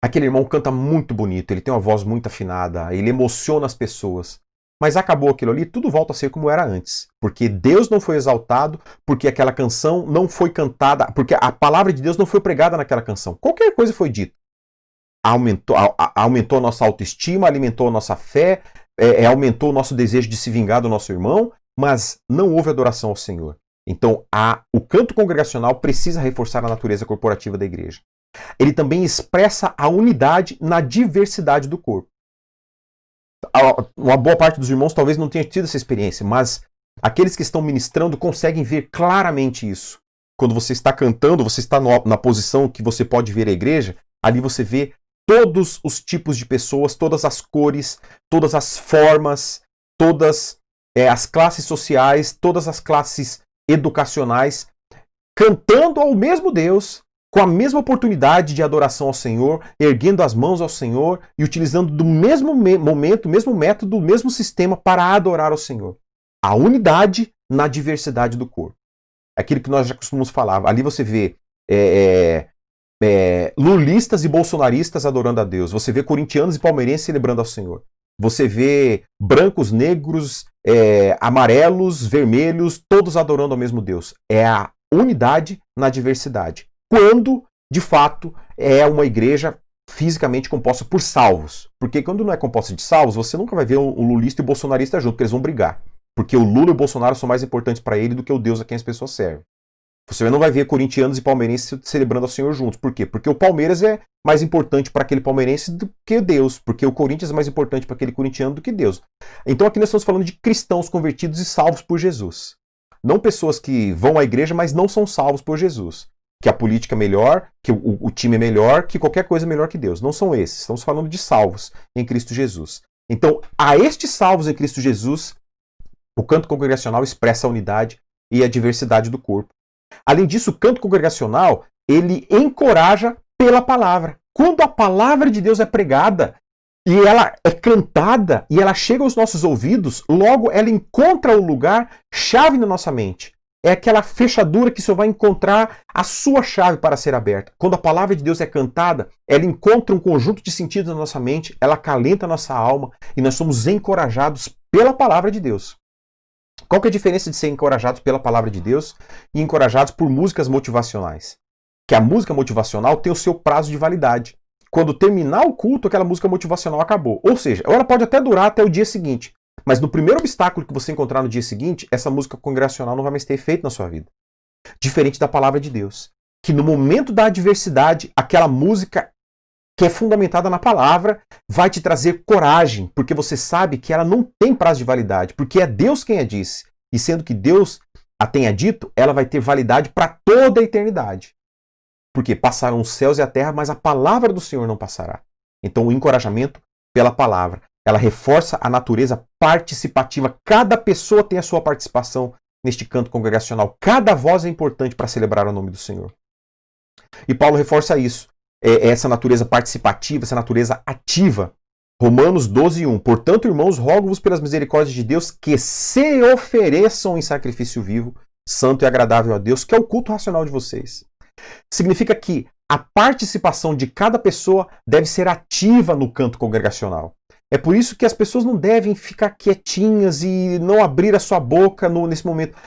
aquele irmão canta muito bonito, ele tem uma voz muito afinada, ele emociona as pessoas. Mas acabou aquilo ali, tudo volta a ser como era antes. Porque Deus não foi exaltado, porque aquela canção não foi cantada, porque a palavra de Deus não foi pregada naquela canção. Qualquer coisa foi dita. Aumentou a nossa autoestima, alimentou a nossa fé, aumentou o nosso desejo de se vingar do nosso irmão, mas não houve adoração ao Senhor. Então, o canto congregacional precisa reforçar a natureza corporativa da igreja. Ele também expressa a unidade na diversidade do corpo. Uma boa parte dos irmãos talvez não tenha tido essa experiência, mas aqueles que estão ministrando conseguem ver claramente isso. Quando você está cantando, você está na posição que você pode ver a igreja, ali você vê todos os tipos de pessoas, todas as cores, todas as formas, todas as classes sociais, todas as classes educacionais, cantando ao mesmo Deus, com a mesma oportunidade de adoração ao Senhor, erguendo as mãos ao Senhor e utilizando do mesmo momento, mesmo método, mesmo sistema para adorar ao Senhor. A unidade na diversidade do corpo. Aquilo que nós já costumamos falar. Ali você vê lulistas e bolsonaristas adorando a Deus. Você vê corintianos e palmeirenses celebrando ao Senhor. Você vê brancos, negros, amarelos, vermelhos, todos adorando ao mesmo Deus. É a unidade na diversidade. Quando, de fato, é uma igreja fisicamente composta por salvos. Porque quando não é composta de salvos, você nunca vai ver um lulista e o bolsonarista junto, porque eles vão brigar. Porque o Lula e o Bolsonaro são mais importantes para ele do que o Deus a quem as pessoas servem. Você não vai ver corintianos e palmeirenses celebrando ao Senhor juntos. Por quê? Porque o Palmeiras é mais importante para aquele palmeirense do que Deus. Porque o Corinthians é mais importante para aquele corintiano do que Deus. Então aqui nós estamos falando de cristãos convertidos e salvos por Jesus. Não pessoas que vão à igreja, mas não são salvos por Jesus. Que a política é melhor, que o time é melhor, que qualquer coisa é melhor que Deus. Não são esses. Estamos falando de salvos em Cristo Jesus. Então, a estes salvos em Cristo Jesus, o canto congregacional expressa a unidade e a diversidade do corpo. Além disso, o canto congregacional, ele encoraja pela palavra. Quando a palavra de Deus é pregada, e ela é cantada, e ela chega aos nossos ouvidos, logo ela encontra o lugar chave na nossa mente. É aquela fechadura que só vai encontrar a sua chave para ser aberta. Quando a palavra de Deus é cantada, ela encontra um conjunto de sentidos na nossa mente, ela acalenta a nossa alma, e nós somos encorajados pela palavra de Deus. Qual que é a diferença de ser encorajados pela palavra de Deus e encorajados por músicas motivacionais? Que a música motivacional tem o seu prazo de validade. Quando terminar o culto, aquela música motivacional acabou. Ou seja, ela pode até durar até o dia seguinte. Mas no primeiro obstáculo que você encontrar no dia seguinte, essa música congregacional não vai mais ter efeito na sua vida. Diferente da palavra de Deus. Que no momento da adversidade, aquela música que é fundamentada na palavra, vai te trazer coragem, porque você sabe que ela não tem prazo de validade, porque é Deus quem a disse. E sendo que Deus a tenha dito, ela vai ter validade para toda a eternidade. Porque passarão os céus e a terra, mas a palavra do Senhor não passará. Então o encorajamento pela palavra, ela reforça a natureza participativa. Cada pessoa tem a sua participação neste canto congregacional. Cada voz é importante para celebrar o nome do Senhor. E Paulo reforça isso. Essa natureza participativa, essa natureza ativa Romanos 12:1. Portanto, irmãos, rogo-vos pelas misericórdias de Deus que se ofereçam em sacrifício vivo, santo e agradável a Deus, que é o culto racional de vocês. Significa que a participação de cada pessoa deve ser ativa no canto congregacional. É por isso que as pessoas não devem ficar quietinhas e não abrir a sua boca nesse momento.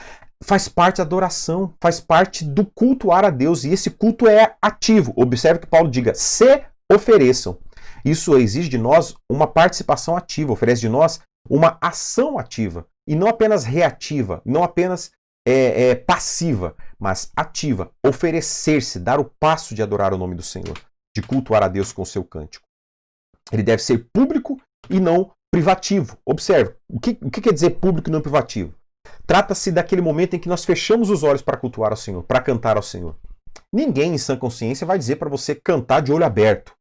Faz parte da adoração, faz parte do cultuar a Deus, e esse culto é ativo. Observe que Paulo diga, se ofereçam. Isso exige de nós uma participação ativa, oferece de nós uma ação ativa, e não apenas reativa, não apenas passiva, mas ativa, oferecer-se, dar o passo de adorar o nome do Senhor, de cultuar a Deus com o seu cântico. Ele deve ser público e não privativo. Observe, o que quer dizer público e não privativo? Trata-se daquele momento em que nós fechamos os olhos para cultuar ao Senhor, para cantar ao Senhor. Ninguém em sã consciência vai dizer para você cantar de olho aberto.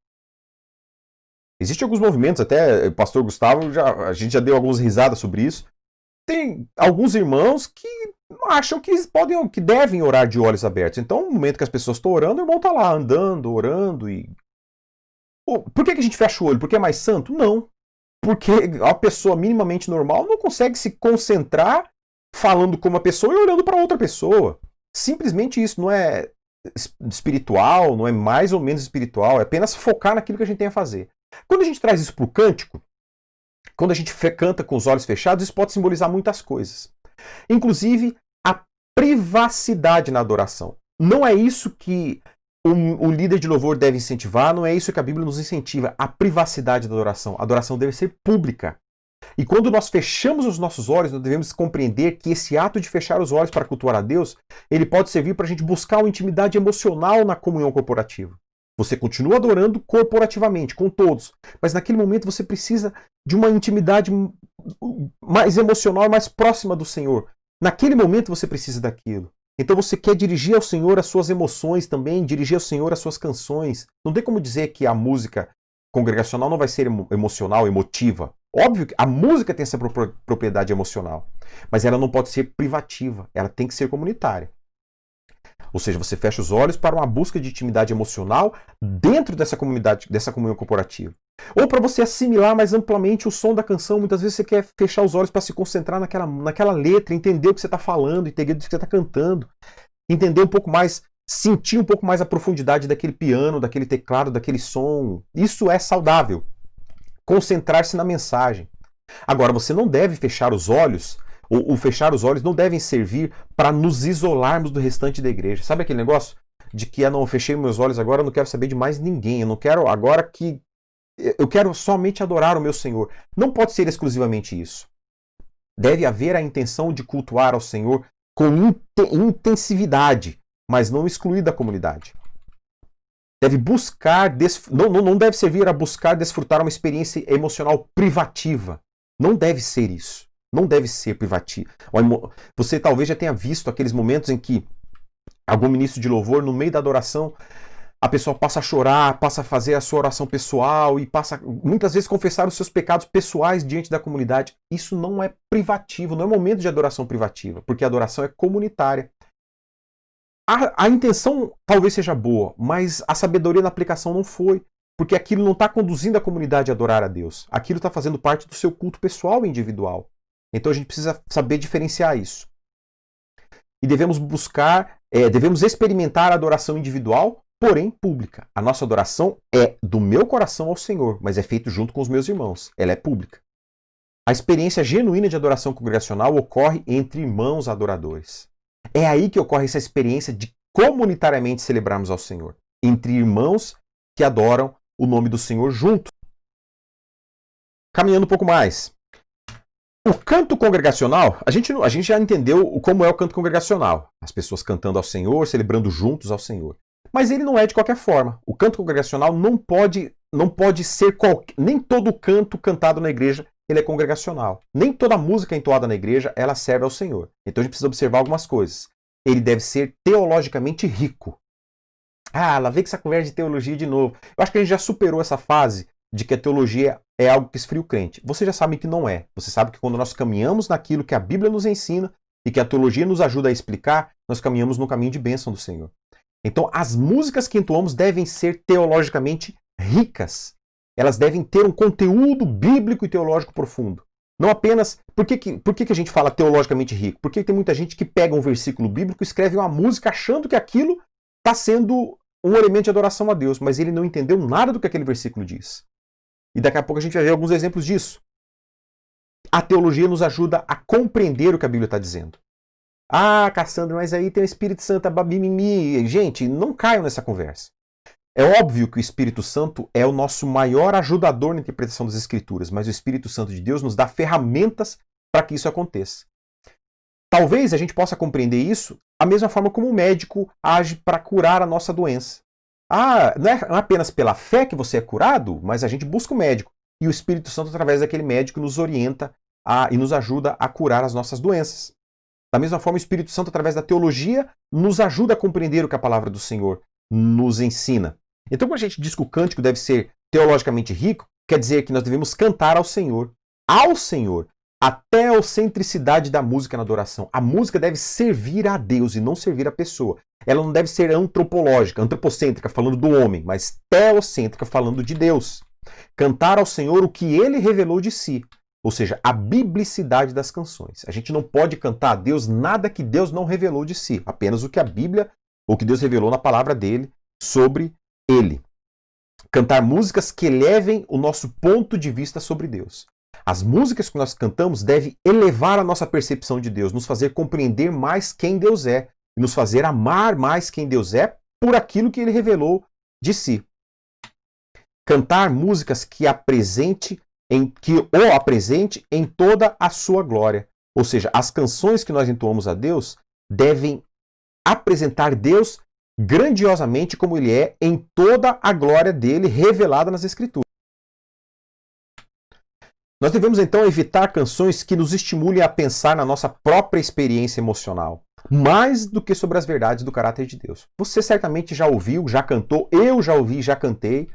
Existem alguns movimentos, até o pastor Gustavo, a gente já deu algumas risadas sobre isso. Tem alguns irmãos que acham que devem orar de olhos abertos. Então, no momento que as pessoas estão orando, o irmão está lá andando, orando. Por que a gente fecha o olho? Porque é mais santo? Não. Porque a pessoa minimamente normal não consegue se concentrar falando com uma pessoa e olhando para outra pessoa. Simplesmente isso, não é espiritual, não é mais ou menos espiritual, é apenas focar naquilo que a gente tem a fazer. Quando a gente traz isso para o cântico, quando a gente canta com os olhos fechados, isso pode simbolizar muitas coisas. Inclusive, a privacidade na adoração. Não é isso que o líder de louvor deve incentivar, não é isso que a Bíblia nos incentiva, a privacidade da adoração. A adoração deve ser pública. E quando nós fechamos os nossos olhos, nós devemos compreender que esse ato de fechar os olhos para cultuar a Deus, ele pode servir para a gente buscar uma intimidade emocional na comunhão corporativa. Você continua adorando corporativamente, com todos, mas naquele momento você precisa de uma intimidade mais emocional e mais próxima do Senhor. Naquele momento você precisa daquilo. Então você quer dirigir ao Senhor as suas emoções também, dirigir ao Senhor as suas canções. Não tem como dizer que a música congregacional não vai ser emocional, emotiva. Óbvio que a música tem essa propriedade emocional, mas ela não pode ser privativa, ela tem que ser comunitária. Ou seja, você fecha os olhos para uma busca de intimidade emocional dentro dessa comunidade, dessa comunhão corporativa. Ou para você assimilar mais amplamente o som da canção, muitas vezes você quer fechar os olhos para se concentrar naquela letra, entender o que você está falando, entender o que você está cantando, entender um pouco mais, sentir um pouco mais a profundidade daquele piano, daquele teclado, daquele som. Isso é saudável. Concentrar-se na mensagem. Agora, você não deve fechar os olhos, ou fechar os olhos não devem servir para nos isolarmos do restante da igreja. Sabe aquele negócio de que, não, eu fechei meus olhos agora, eu não quero saber de mais ninguém, eu não quero agora que... Eu quero somente adorar o meu Senhor. Não pode ser exclusivamente isso. Deve haver a intenção de cultuar ao Senhor com intensividade, mas não excluir da comunidade. Deve buscar, não deve servir a buscar desfrutar uma experiência emocional privativa. Não deve ser isso. Não deve ser privativo. Você talvez já tenha visto aqueles momentos em que algum ministro de louvor, no meio da adoração, a pessoa passa a chorar, passa a fazer a sua oração pessoal e passa, muitas vezes, confessar os seus pecados pessoais diante da comunidade. Isso não é privativo, não é momento de adoração privativa, porque a adoração é comunitária. A intenção talvez seja boa, mas a sabedoria na aplicação não foi, porque aquilo não está conduzindo a comunidade a adorar a Deus. Aquilo está fazendo parte do seu culto pessoal e individual. Então a gente precisa saber diferenciar isso. E devemos devemos experimentar a adoração individual, porém pública. A nossa adoração é do meu coração ao Senhor, mas é feito junto com os meus irmãos. Ela é pública. A experiência genuína de adoração congregacional ocorre entre irmãos adoradores. É aí que ocorre essa experiência de comunitariamente celebrarmos ao Senhor. Entre irmãos que adoram o nome do Senhor junto. Caminhando um pouco mais. O canto congregacional, a gente já entendeu como é o canto congregacional. As pessoas cantando ao Senhor, celebrando juntos ao Senhor. Mas ele não é de qualquer forma. O canto congregacional não pode ser nem todo canto cantado na igreja ele é congregacional. Nem toda música entoada na igreja ela serve ao Senhor. Então a gente precisa observar algumas coisas. Ele deve ser teologicamente rico. Lá vem com essa conversa de teologia de novo. Eu acho que a gente já superou essa fase de que a teologia é algo que esfria o crente. Você já sabe que não é. Você sabe que quando nós caminhamos naquilo que a Bíblia nos ensina e que a teologia nos ajuda a explicar, nós caminhamos no caminho de bênção do Senhor. Então, as músicas que entoamos devem ser teologicamente ricas. elas devem ter um conteúdo bíblico e teológico profundo. Não apenas... Por que a gente fala teologicamente rico? Porque tem muita gente que pega um versículo bíblico e escreve uma música achando que aquilo está sendo um elemento de adoração a Deus, mas ele não entendeu nada do que aquele versículo diz. E daqui a pouco a gente vai ver alguns exemplos disso. A teologia nos ajuda a compreender o que a Bíblia está dizendo. Ah, Cassandra, mas aí tem o Espírito Santo, babimimi. Gente, não caiam nessa conversa. É óbvio que o Espírito Santo é o nosso maior ajudador na interpretação das Escrituras, mas o Espírito Santo de Deus nos dá ferramentas para que isso aconteça. Talvez a gente possa compreender isso da mesma forma como o médico age para curar a nossa doença. Ah, não é apenas pela fé que você é curado, mas a gente busca o médico. E o Espírito Santo, através daquele médico, nos orienta e nos ajuda a curar as nossas doenças. Da mesma forma, o Espírito Santo, através da teologia, nos ajuda a compreender o que a palavra do Senhor nos ensina. Então, quando a gente diz que o cântico deve ser teologicamente rico, quer dizer que nós devemos cantar ao Senhor, a teocentricidade da música na adoração. A música deve servir a Deus e não servir a pessoa. Ela não deve ser antropológica, antropocêntrica, falando do homem, mas teocêntrica, falando de Deus. Cantar ao Senhor o que Ele revelou de si. Ou seja, a biblicidade das canções. A gente não pode cantar a Deus nada que Deus não revelou de si. Apenas o que a Bíblia, ou que Deus revelou na palavra dele, sobre Ele. Cantar músicas que elevem o nosso ponto de vista sobre Deus. As músicas que nós cantamos devem elevar a nossa percepção de Deus, nos fazer compreender mais quem Deus é, e nos fazer amar mais quem Deus é por aquilo que Ele revelou de si. Cantar músicas que o apresente em toda a sua glória. Ou seja, as canções que nós entoamos a Deus devem apresentar Deus grandiosamente como Ele é, em toda a glória dele revelada nas Escrituras. Nós devemos então evitar canções que nos estimulem a pensar na nossa própria experiência emocional, mais do que sobre as verdades do caráter de Deus. Você certamente já ouviu, já cantou, eu já ouvi, já cantei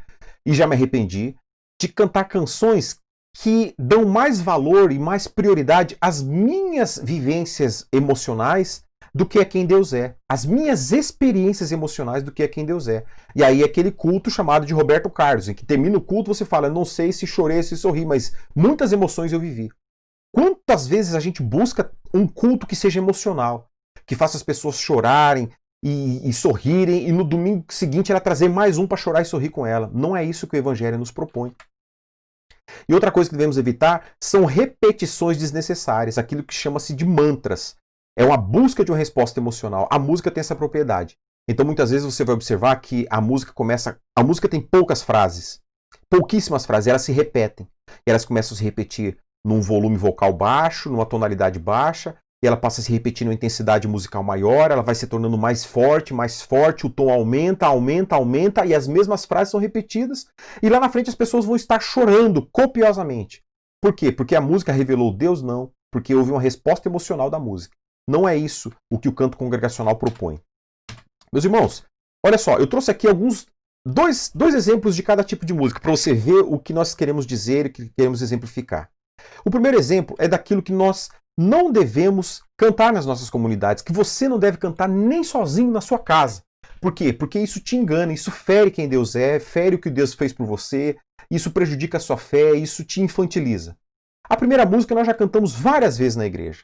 e já me arrependi de cantar canções que dão mais valor e mais prioridade às minhas vivências emocionais do que a quem Deus é. As minhas experiências emocionais do que a quem Deus é. E aí aquele culto chamado de Roberto Carlos, em que termina o culto você fala, não sei se chorei, se sorri, mas muitas emoções eu vivi. Quantas vezes a gente busca um culto que seja emocional, que faça as pessoas chorarem e sorrirem, e no domingo seguinte ela trazer mais um para chorar e sorrir com ela. Não é isso que o Evangelho nos propõe. E outra coisa que devemos evitar são repetições desnecessárias, aquilo que chama-se de mantras. É uma busca de uma resposta emocional. A música tem essa propriedade. Então muitas vezes você vai observar que a música tem poucas frases, pouquíssimas frases, elas se repetem. E elas começam a se repetir num volume vocal baixo, numa tonalidade baixa, e ela passa a se repetir numa intensidade musical maior, ela vai se tornando mais forte, o tom aumenta, e as mesmas frases são repetidas, e lá na frente as pessoas vão estar chorando copiosamente. Por quê? Porque a música revelou Deus? Não. Porque houve uma resposta emocional da música. Não é isso o que o canto congregacional propõe. Meus irmãos, olha só, eu trouxe aqui dois exemplos de cada tipo de música, para você ver o que nós queremos dizer e o que queremos exemplificar. O primeiro exemplo é daquilo que nós não devemos cantar nas nossas comunidades, que você não deve cantar nem sozinho na sua casa. Por quê? Porque isso te engana, isso fere quem Deus é, fere o que Deus fez por você, isso prejudica a sua fé, isso te infantiliza. A primeira música nós já cantamos várias vezes na igreja.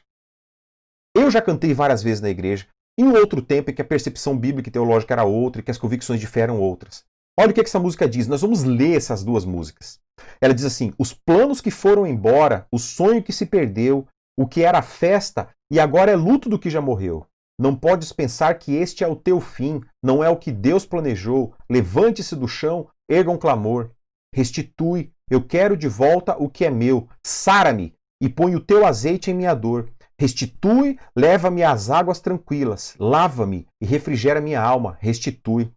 Eu já cantei várias vezes na igreja, em um outro tempo em que a percepção bíblica e teológica era outra e que as convicções diferem outras. Olha o que essa música diz, nós vamos ler essas duas músicas. Ela diz assim, os planos que foram embora, o sonho que se perdeu, o que era festa e agora é luto do que já morreu. Não podes pensar que este é o teu fim, não é o que Deus planejou. Levante-se do chão, erga um clamor. Restitui, eu quero de volta o que é meu. Sara-me e põe o teu azeite em minha dor. Restitui, leva-me às águas tranquilas. Lava-me e refrigera minha alma. Restitui.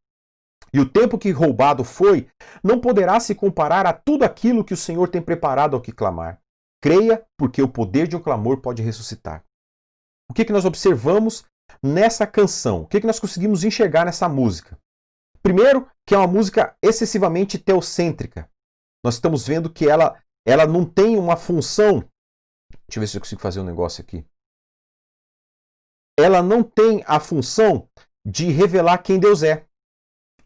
E o tempo que roubado foi, não poderá se comparar a tudo aquilo que o Senhor tem preparado ao que clamar. Creia, porque o poder de um clamor pode ressuscitar. O que nós observamos nessa canção? O que nós conseguimos enxergar nessa música? Primeiro, que é uma música excessivamente teocêntrica. Nós estamos vendo que ela não tem uma função... Deixa eu ver se eu consigo fazer um negócio aqui. Ela não tem a função de revelar quem Deus é.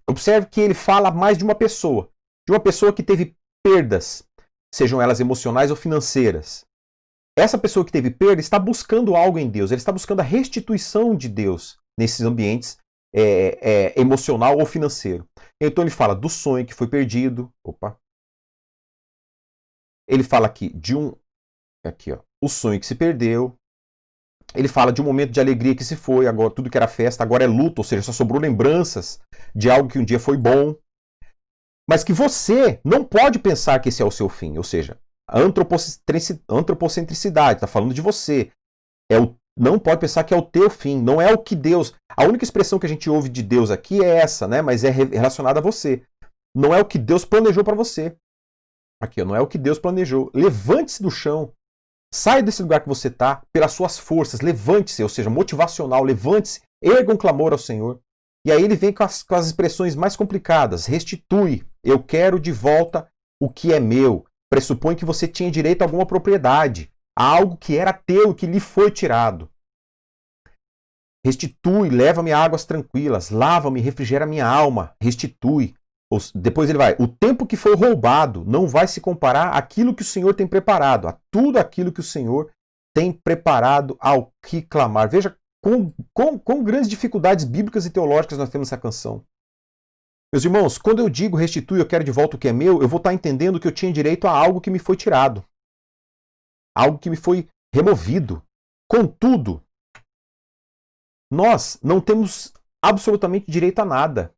Observe que ele fala mais de uma pessoa que teve perdas, sejam elas emocionais ou financeiras. Essa pessoa que teve perda está buscando algo em Deus, ele está buscando a restituição de Deus nesses ambientes emocional ou financeiro. Então ele fala do sonho que foi perdido. Ele fala aqui de o sonho que se perdeu. Ele fala de um momento de alegria que se foi, agora tudo que era festa agora é luto, ou seja, só sobrou lembranças de algo que um dia foi bom. Mas que você não pode pensar que esse é o seu fim, ou seja, a antropocentricidade, está falando de você. Não pode pensar que é o teu fim, não é o que Deus... A única expressão que a gente ouve de Deus aqui é essa, né? Mas é relacionada a você. Não é o que Deus planejou para você. Aqui, não é o que Deus planejou. Levante-se do chão. Saia desse lugar que você está pelas suas forças. Levante-se, ou seja, motivacional. Levante-se, erga um clamor ao Senhor. E aí ele vem com as expressões mais complicadas. Restitui. Eu quero de volta o que é meu. Pressupõe que você tinha direito a alguma propriedade, a algo que era teu e que lhe foi tirado. Restitui, leva-me a águas tranquilas, lava-me, refrigera minha alma, restitui. Depois ele vai, o tempo que foi roubado não vai se comparar àquilo que o Senhor tem preparado, a tudo aquilo que o Senhor tem preparado ao que clamar. Veja quão grandes dificuldades bíblicas e teológicas nós temos nessa canção. Meus irmãos, quando eu digo restitui, eu quero de volta o que é meu, eu vou estar entendendo que eu tinha direito a algo que me foi tirado. Algo que me foi removido. Contudo, nós não temos absolutamente direito a nada.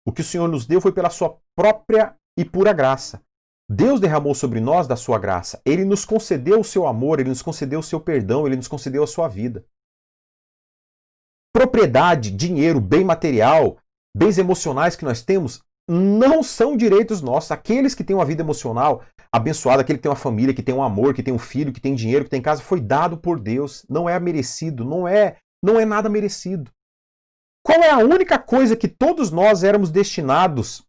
O que o Senhor nos deu foi pela sua própria e pura graça. Deus derramou sobre nós da sua graça. Ele nos concedeu o seu amor, ele nos concedeu o seu perdão, ele nos concedeu a sua vida. Propriedade, dinheiro, bem material, bens emocionais que nós temos não são direitos nossos. Aqueles que têm uma vida emocional abençoada, aquele que tem uma família, que tem um amor, que tem um filho, que tem dinheiro, que tem casa, foi dado por Deus. Não é merecido, não é nada merecido. Qual é a única coisa que todos nós éramos destinados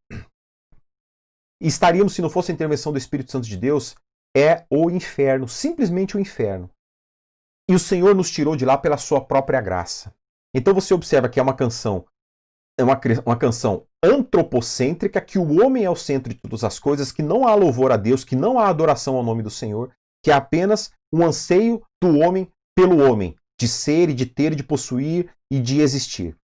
e estaríamos se não fosse a intervenção do Espírito Santo de Deus? É o inferno, simplesmente o inferno. E o Senhor nos tirou de lá pela sua própria graça. Então você observa que é uma canção antropocêntrica, que o homem é o centro de todas as coisas, que não há louvor a Deus, que não há adoração ao nome do Senhor, que é apenas um anseio do homem pelo homem, de ser e de ter e de possuir e de existir.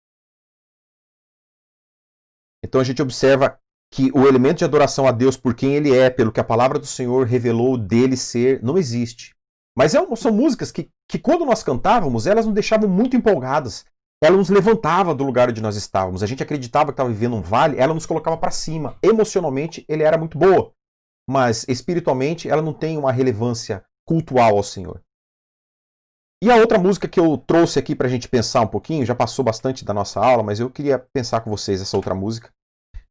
Então a gente observa que o elemento de adoração a Deus por quem ele é, pelo que a palavra do Senhor revelou dele ser, não existe. Mas são músicas que quando nós cantávamos, elas nos deixavam muito empolgadas. Ela nos levantava do lugar onde nós estávamos. A gente acreditava que estava vivendo um vale, ela nos colocava para cima. Emocionalmente, ele era muito boa. Mas espiritualmente, ela não tem uma relevância cultual ao Senhor. E a outra música que eu trouxe aqui para a gente pensar um pouquinho, já passou bastante da nossa aula, mas eu queria pensar com vocês essa outra música.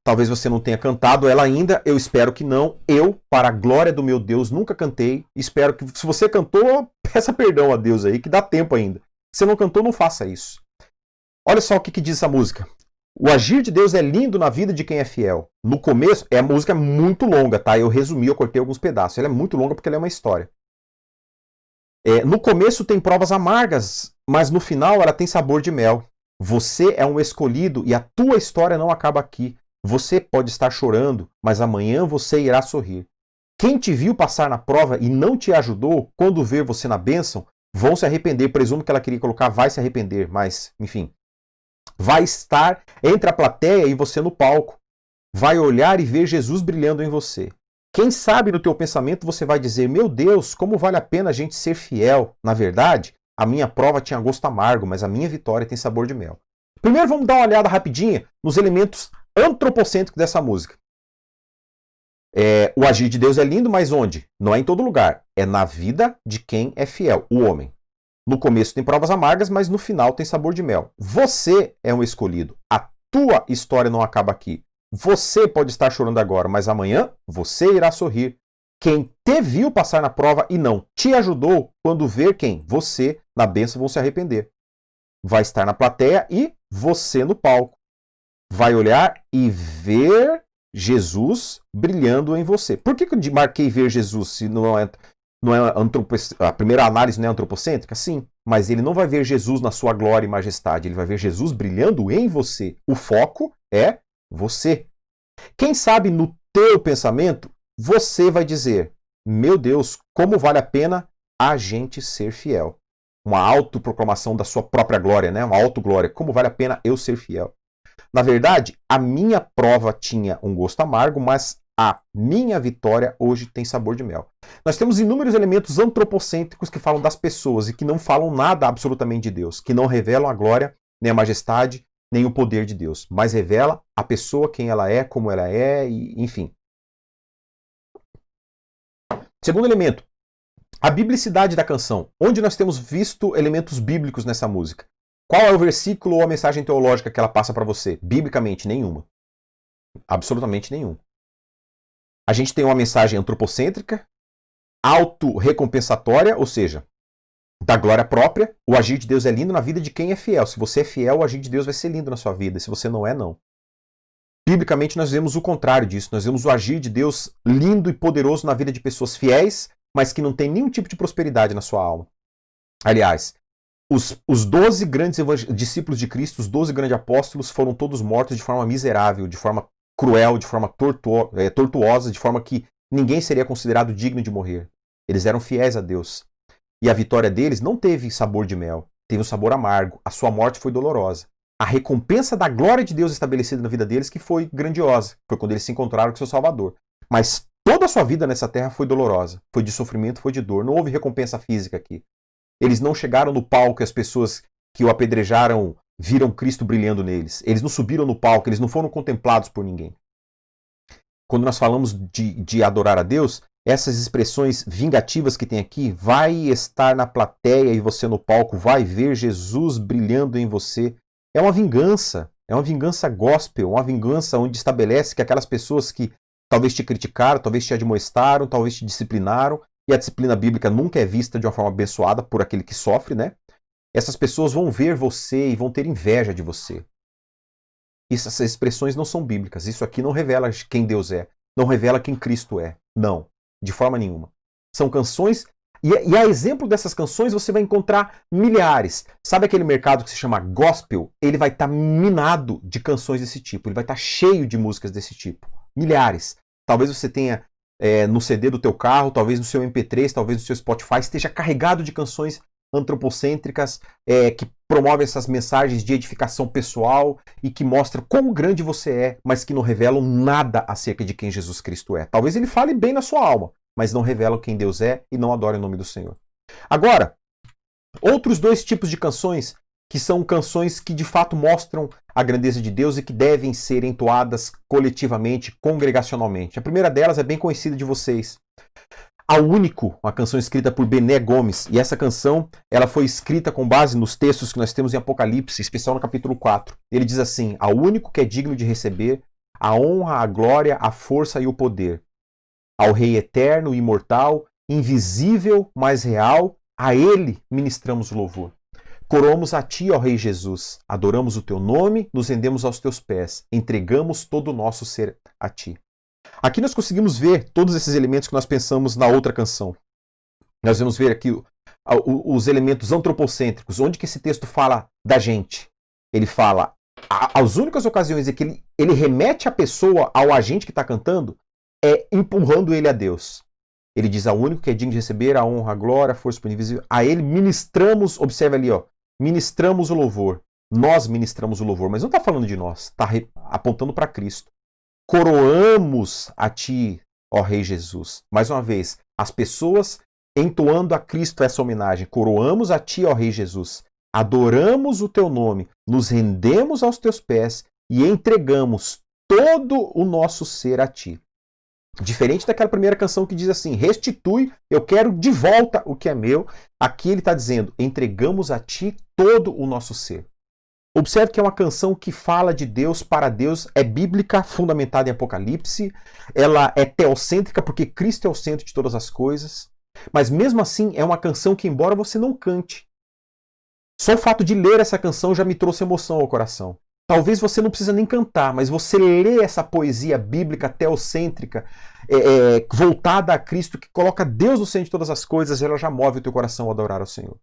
Talvez você não tenha cantado ela ainda, eu espero que não. Eu, para a glória do meu Deus, nunca cantei. Espero que, se você cantou, peça perdão a Deus aí, que dá tempo ainda. Se não cantou, não faça isso. Olha só o que diz essa música. O agir de Deus é lindo na vida de quem é fiel. No começo, a música é muito longa, tá? Eu resumi, eu cortei alguns pedaços. Ela é muito longa porque ela é uma história. No começo tem provas amargas, mas no final ela tem sabor de mel. Você é um escolhido e a tua história não acaba aqui. Você pode estar chorando, mas amanhã você irá sorrir. Quem te viu passar na prova e não te ajudou, quando ver você na bênção, vão se arrepender. Presumo que ela queria colocar vai se arrepender, mas, enfim. Vai estar entre a plateia e você no palco. Vai olhar e ver Jesus brilhando em você. Quem sabe no teu pensamento você vai dizer, meu Deus, como vale a pena a gente ser fiel. Na verdade, a minha prova tinha gosto amargo, mas a minha vitória tem sabor de mel. Primeiro vamos dar uma olhada rapidinha nos elementos antropocêntricos dessa música. O agir de Deus é lindo, mas onde? Não é em todo lugar. É na vida de quem é fiel, o homem. No começo tem provas amargas, mas no final tem sabor de mel. Você é um escolhido. A tua história não acaba aqui. Você pode estar chorando agora, mas amanhã você irá sorrir. Quem te viu passar na prova e não te ajudou, quando ver quem? Você na bênção, vão se arrepender. Vai estar na plateia e você no palco. Vai olhar e ver Jesus brilhando em você. Por que eu marquei ver Jesus se não é a primeira análise não é antropocêntrica? Sim, mas ele não vai ver Jesus na sua glória e majestade. Ele vai ver Jesus brilhando em você. O foco é você. Quem sabe no teu pensamento você vai dizer: meu Deus, como vale a pena a gente ser fiel. Uma autoproclamação da sua própria glória, né? Uma autoglória. Como vale a pena eu ser fiel. Na verdade, a minha prova tinha um gosto amargo, mas a minha vitória hoje tem sabor de mel. Nós temos inúmeros elementos antropocêntricos que falam das pessoas e que não falam nada absolutamente de Deus, que não revelam a glória, nem a majestade, nem o poder de Deus, mas revela a pessoa, quem ela é, como ela é, e, enfim. Segundo elemento, a biblicidade da canção. Onde nós temos visto elementos bíblicos nessa música? Qual é o versículo ou a mensagem teológica que ela passa para você? Biblicamente, nenhuma. Absolutamente nenhum. A gente tem uma mensagem antropocêntrica, autorrecompensatória, ou seja, da glória própria. O agir de Deus é lindo na vida de quem é fiel. Se você é fiel, o agir de Deus vai ser lindo na sua vida. Se você não é, não. Biblicamente, nós vemos o contrário disso. Nós vemos o agir de Deus lindo e poderoso na vida de pessoas fiéis, mas que não tem nenhum tipo de prosperidade na sua alma. Aliás, os 12 grandes discípulos de Cristo, os 12 grandes apóstolos, foram todos mortos de forma miserável, de forma cruel, de forma tortuosa, de forma que ninguém seria considerado digno de morrer. Eles eram fiéis a Deus. E a vitória deles não teve sabor de mel, teve um sabor amargo. A sua morte foi dolorosa. A recompensa da glória de Deus estabelecida na vida deles que foi grandiosa. Foi quando eles se encontraram com seu Salvador. Mas toda a sua vida nessa terra foi dolorosa. Foi de sofrimento, foi de dor. Não houve recompensa física aqui. Eles não chegaram no palco e as pessoas que o apedrejaram viram Cristo brilhando neles. Eles não subiram no palco, eles não foram contemplados por ninguém. Quando nós falamos de adorar a Deus, essas expressões vingativas que tem aqui, vai estar na plateia e você no palco, vai ver Jesus brilhando em você. É uma vingança gospel, uma vingança onde estabelece que aquelas pessoas que talvez te criticaram, talvez te admoestaram, talvez te disciplinaram, e a disciplina bíblica nunca é vista de uma forma abençoada por aquele que sofre, né? Essas pessoas vão ver você e vão ter inveja de você. Essas expressões não são bíblicas. Isso aqui não revela quem Deus é. Não revela quem Cristo é. Não, de forma nenhuma. São canções, e a exemplo dessas canções você vai encontrar milhares. Sabe aquele mercado que se chama gospel? Ele vai estar minado de canções desse tipo. Ele vai estar cheio de músicas desse tipo. Milhares. Talvez você tenha no CD do teu carro, talvez no seu MP3, talvez no seu Spotify, esteja carregado de canções antropocêntricas que promovem essas mensagens de edificação pessoal e que mostram quão grande você é, mas que não revelam nada acerca de quem Jesus Cristo é. Talvez ele fale bem na sua alma, mas não revelam quem Deus é e não adorem o nome do Senhor. Agora, outros dois tipos de canções que são canções que de fato mostram a grandeza de Deus e que devem ser entoadas coletivamente, congregacionalmente. A primeira delas é bem conhecida de vocês. Ao Único, uma canção escrita por Bené Gomes. E essa canção ela foi escrita com base nos textos que nós temos em Apocalipse, especial no capítulo 4. Ele diz assim: ao único que é digno de receber a honra, a glória, a força e o poder. Ao Rei eterno e imortal, invisível, mas real, a Ele ministramos o louvor. Coroamos a Ti, ó Rei Jesus, adoramos o Teu nome, nos rendemos aos Teus pés, entregamos todo o nosso ser a Ti. Aqui nós conseguimos ver todos esses elementos que nós pensamos na outra canção. Nós vamos ver aqui os elementos antropocêntricos, onde que esse texto fala da gente. Ele fala, as únicas ocasiões em que ele remete a pessoa ao agente que está cantando, é empurrando ele a Deus. Ele diz, ao único que é digno de receber a honra, a glória, a força invisível, a ele ministramos, observa ali, ó, ministramos o louvor. Nós ministramos o louvor, mas não está falando de nós, está apontando para Cristo. Coroamos a Ti, ó Rei Jesus. Mais uma vez, as pessoas entoando a Cristo essa homenagem. Coroamos a Ti, ó Rei Jesus. Adoramos o Teu nome, nos rendemos aos Teus pés e entregamos todo o nosso ser a Ti. Diferente daquela primeira canção que diz assim, restitui, eu quero de volta o que é meu. Aqui ele está dizendo, entregamos a Ti todo o nosso ser. Observe que é uma canção que fala de Deus para Deus, é bíblica, fundamentada em Apocalipse, ela é teocêntrica porque Cristo é o centro de todas as coisas, mas mesmo assim é uma canção que, embora você não cante, só o fato de ler essa canção já me trouxe emoção ao coração. Talvez você não precisa nem cantar, mas você lê essa poesia bíblica teocêntrica, voltada a Cristo, que coloca Deus no centro de todas as coisas, ela já move o teu coração a adorar ao Senhor.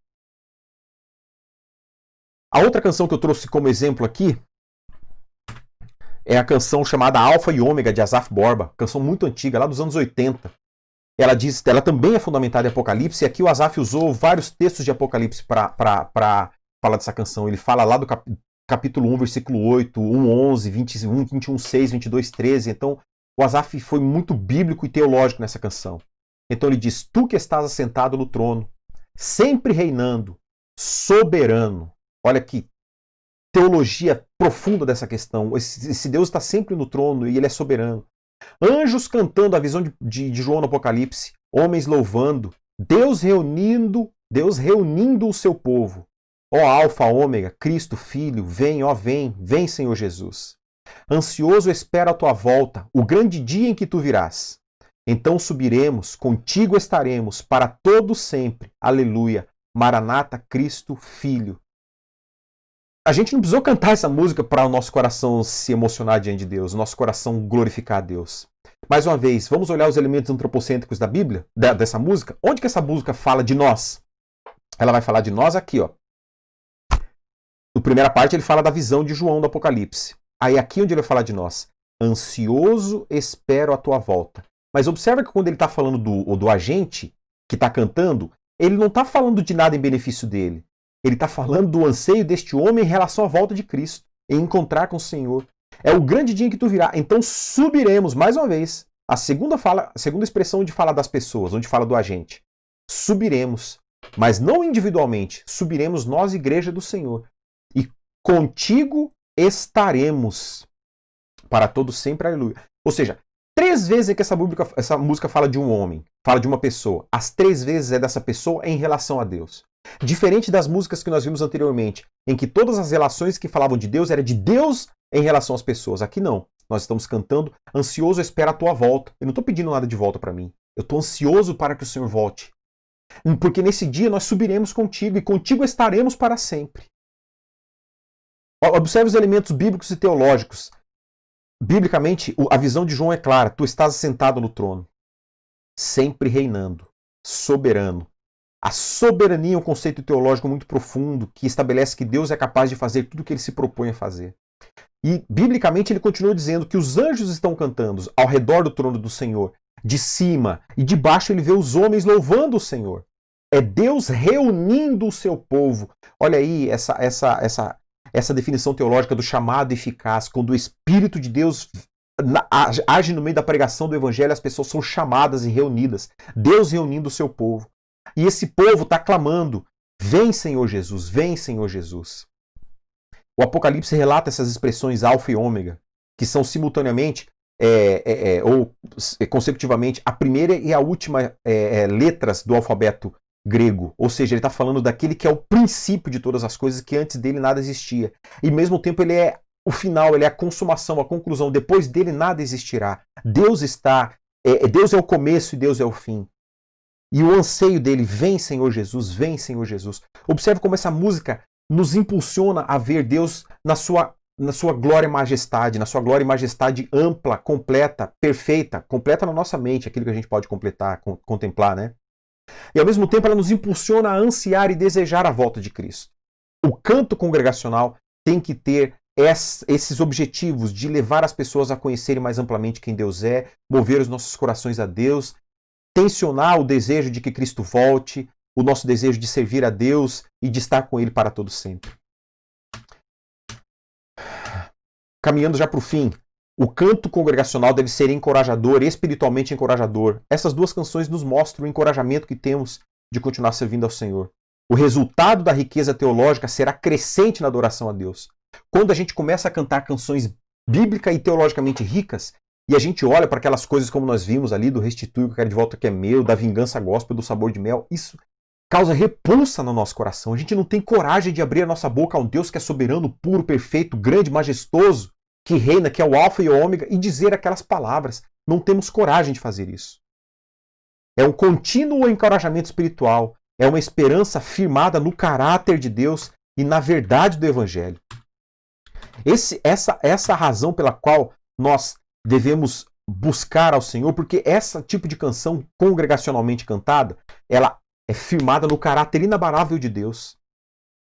A outra canção que eu trouxe como exemplo aqui É a canção chamada Alfa e Ômega, de Asaf Borba, canção muito antiga, lá dos anos 80. Ela também é fundamentada em Apocalipse, e aqui o Asaf usou vários textos de Apocalipse para falar dessa canção. Ele fala lá do capítulo 1, versículo 8, 1, 11, 21, 21, 6, 22, 13. Então, o Asaf foi muito bíblico e teológico nessa canção. Então ele diz: tu que estás assentado no trono, sempre reinando, soberano. Olha que teologia profunda dessa questão. Esse Deus está sempre no trono e ele é soberano. Anjos cantando, a visão de João no Apocalipse, homens louvando, Deus reunindo o seu povo. Ó Alfa, Ômega, Cristo, Filho, vem, ó vem Senhor Jesus. Ansioso espera a tua volta, o grande dia em que tu virás. Então subiremos, contigo estaremos, para todo sempre. Aleluia. Maranata, Cristo, Filho. A gente não precisou cantar essa música para o nosso coração se emocionar diante de Deus, o nosso coração glorificar a Deus. Mais uma vez, vamos olhar os elementos antropocêntricos da Bíblia, dessa música. Onde que essa música fala de nós? Ela vai falar de nós aqui, ó. Na primeira parte ele fala da visão de João do Apocalipse. Aí aqui onde ele vai falar de nós. Ansioso espero a tua volta. Mas observa que quando ele está falando do agente que está cantando, ele não está falando de nada em benefício dele. Ele está falando do anseio deste homem em relação à volta de Cristo, em encontrar com o Senhor. É o grande dia em que tu virá. Então subiremos, mais uma vez, a segunda expressão onde fala das pessoas, onde fala do agente. Subiremos, mas não individualmente. Subiremos nós, igreja do Senhor. E contigo estaremos para todo sempre, aleluia. Ou seja, 3 vezes é que essa música fala de um homem, fala de uma pessoa. As 3 vezes é dessa pessoa em relação a Deus. Diferente das músicas que nós vimos anteriormente, em que todas as relações que falavam de Deus era de Deus em relação às pessoas. Aqui não. Nós estamos cantando, ansioso espera a tua volta. Eu não estou pedindo nada de volta para mim. Eu estou ansioso para que o Senhor volte. Porque nesse dia nós subiremos contigo e contigo estaremos para sempre. Observe os elementos bíblicos e teológicos. Biblicamente, a visão de João é clara. Tu estás sentado no trono, sempre reinando, soberano. A soberania é um conceito teológico muito profundo que estabelece que Deus é capaz de fazer tudo o que ele se propõe a fazer. E, biblicamente, ele continua dizendo que os anjos estão cantando ao redor do trono do Senhor. De cima e de baixo ele vê os homens louvando o Senhor. É Deus reunindo o seu povo. Olha aí essa definição teológica do chamado eficaz. Quando o Espírito de Deus age no meio da pregação do Evangelho, as pessoas são chamadas e reunidas. Deus reunindo o seu povo. E esse povo está clamando: vem, Senhor Jesus, vem, Senhor Jesus. O Apocalipse relata essas expressões alfa e ômega, que são simultaneamente ou consecutivamente a primeira e a última letras do alfabeto grego. Ou seja, ele está falando daquele que é o princípio de todas as coisas, que antes dele nada existia. E ao mesmo tempo ele é o final, ele é a consumação, a conclusão. Depois dele nada existirá. Deus é o começo e Deus é o fim. E o anseio dele: vem, Senhor Jesus, vem, Senhor Jesus. Observe como essa música nos impulsiona a ver Deus na sua glória e majestade, na sua glória e majestade ampla, completa, perfeita, completa na nossa mente, aquilo que a gente pode contemplar, né? E ao mesmo tempo ela nos impulsiona a ansiar e desejar a volta de Cristo. O canto congregacional tem que ter esses objetivos de levar as pessoas a conhecerem mais amplamente quem Deus é, mover os nossos corações a Deus, tensionar o desejo de que Cristo volte, o nosso desejo de servir a Deus e de estar com Ele para todo sempre. Caminhando já para o fim, o canto congregacional deve ser encorajador, espiritualmente encorajador. Essas 2 canções nos mostram o encorajamento que temos de continuar servindo ao Senhor. O resultado da riqueza teológica será crescente na adoração a Deus. Quando a gente começa a cantar canções bíblicas e teologicamente ricas, e a gente olha para aquelas coisas como nós vimos ali, do restitui o que quero de volta que é meu, da vingança gospel, do sabor de mel, isso causa repulsa no nosso coração. A gente não tem coragem de abrir a nossa boca a um Deus que é soberano, puro, perfeito, grande, majestoso, que reina, que é o alfa e o ômega, e dizer aquelas palavras. Não temos coragem de fazer isso. É um contínuo encorajamento espiritual, é uma esperança firmada no caráter de Deus e na verdade do Evangelho. Essa razão pela qual nós devemos buscar ao Senhor, porque esse tipo de canção congregacionalmente cantada, ela é firmada no caráter inabalável de Deus,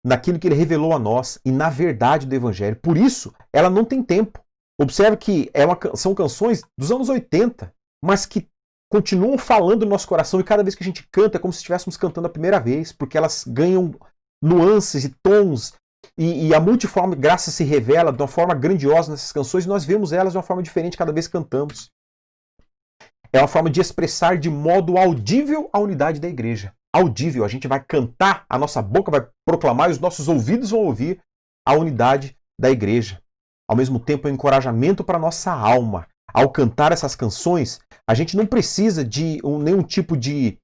naquilo que Ele revelou a nós e na verdade do Evangelho. Por isso, ela não tem tempo. Observe que são canções dos anos 80, mas que continuam falando no nosso coração, e cada vez que a gente canta é como se estivéssemos cantando a primeira vez, porque elas ganham nuances e tons, e a multiforme graça se revela de uma forma grandiosa nessas canções, e nós vemos elas de uma forma diferente cada vez que cantamos. É uma forma de expressar de modo audível a unidade da igreja. Audível, a gente vai cantar, a nossa boca vai proclamar e os nossos ouvidos vão ouvir a unidade da igreja. Ao mesmo tempo, é um encorajamento para a nossa alma. Ao cantar essas canções, a gente não precisa de nenhum tipo de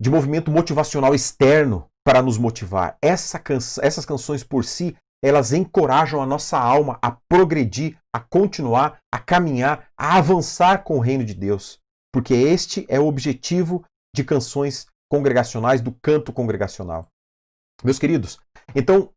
movimento motivacional externo para nos motivar. Essas canções por si, elas encorajam a nossa alma a progredir, a continuar, a caminhar, a avançar com o reino de Deus. Porque este é o objetivo de canções congregacionais, do canto congregacional. Meus queridos, então,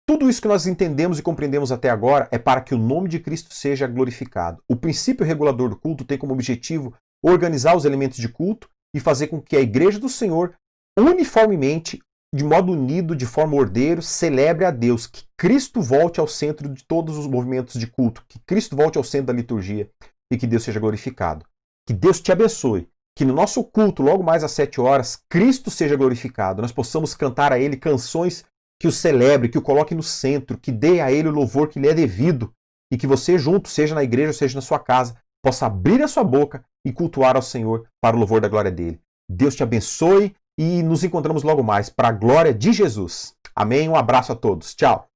tudo isso que nós entendemos e compreendemos até agora é para que o nome de Cristo seja glorificado. O princípio regulador do culto tem como objetivo organizar os elementos de culto e fazer com que a igreja do Senhor, uniformemente, de modo unido, de forma ordeira, celebre a Deus, que Cristo volte ao centro de todos os movimentos de culto, que Cristo volte ao centro da liturgia e que Deus seja glorificado. Que Deus te abençoe, que no nosso culto, logo mais às 7 horas, Cristo seja glorificado, nós possamos cantar a Ele canções que o celebre, que o coloque no centro, que dê a Ele o louvor que lhe é devido, e que você junto, seja na igreja ou seja na sua casa, possa abrir a sua boca e cultuar ao Senhor para o louvor da glória dele. Deus te abençoe e nos encontramos logo mais para a glória de Jesus. Amém? Um abraço a todos. Tchau.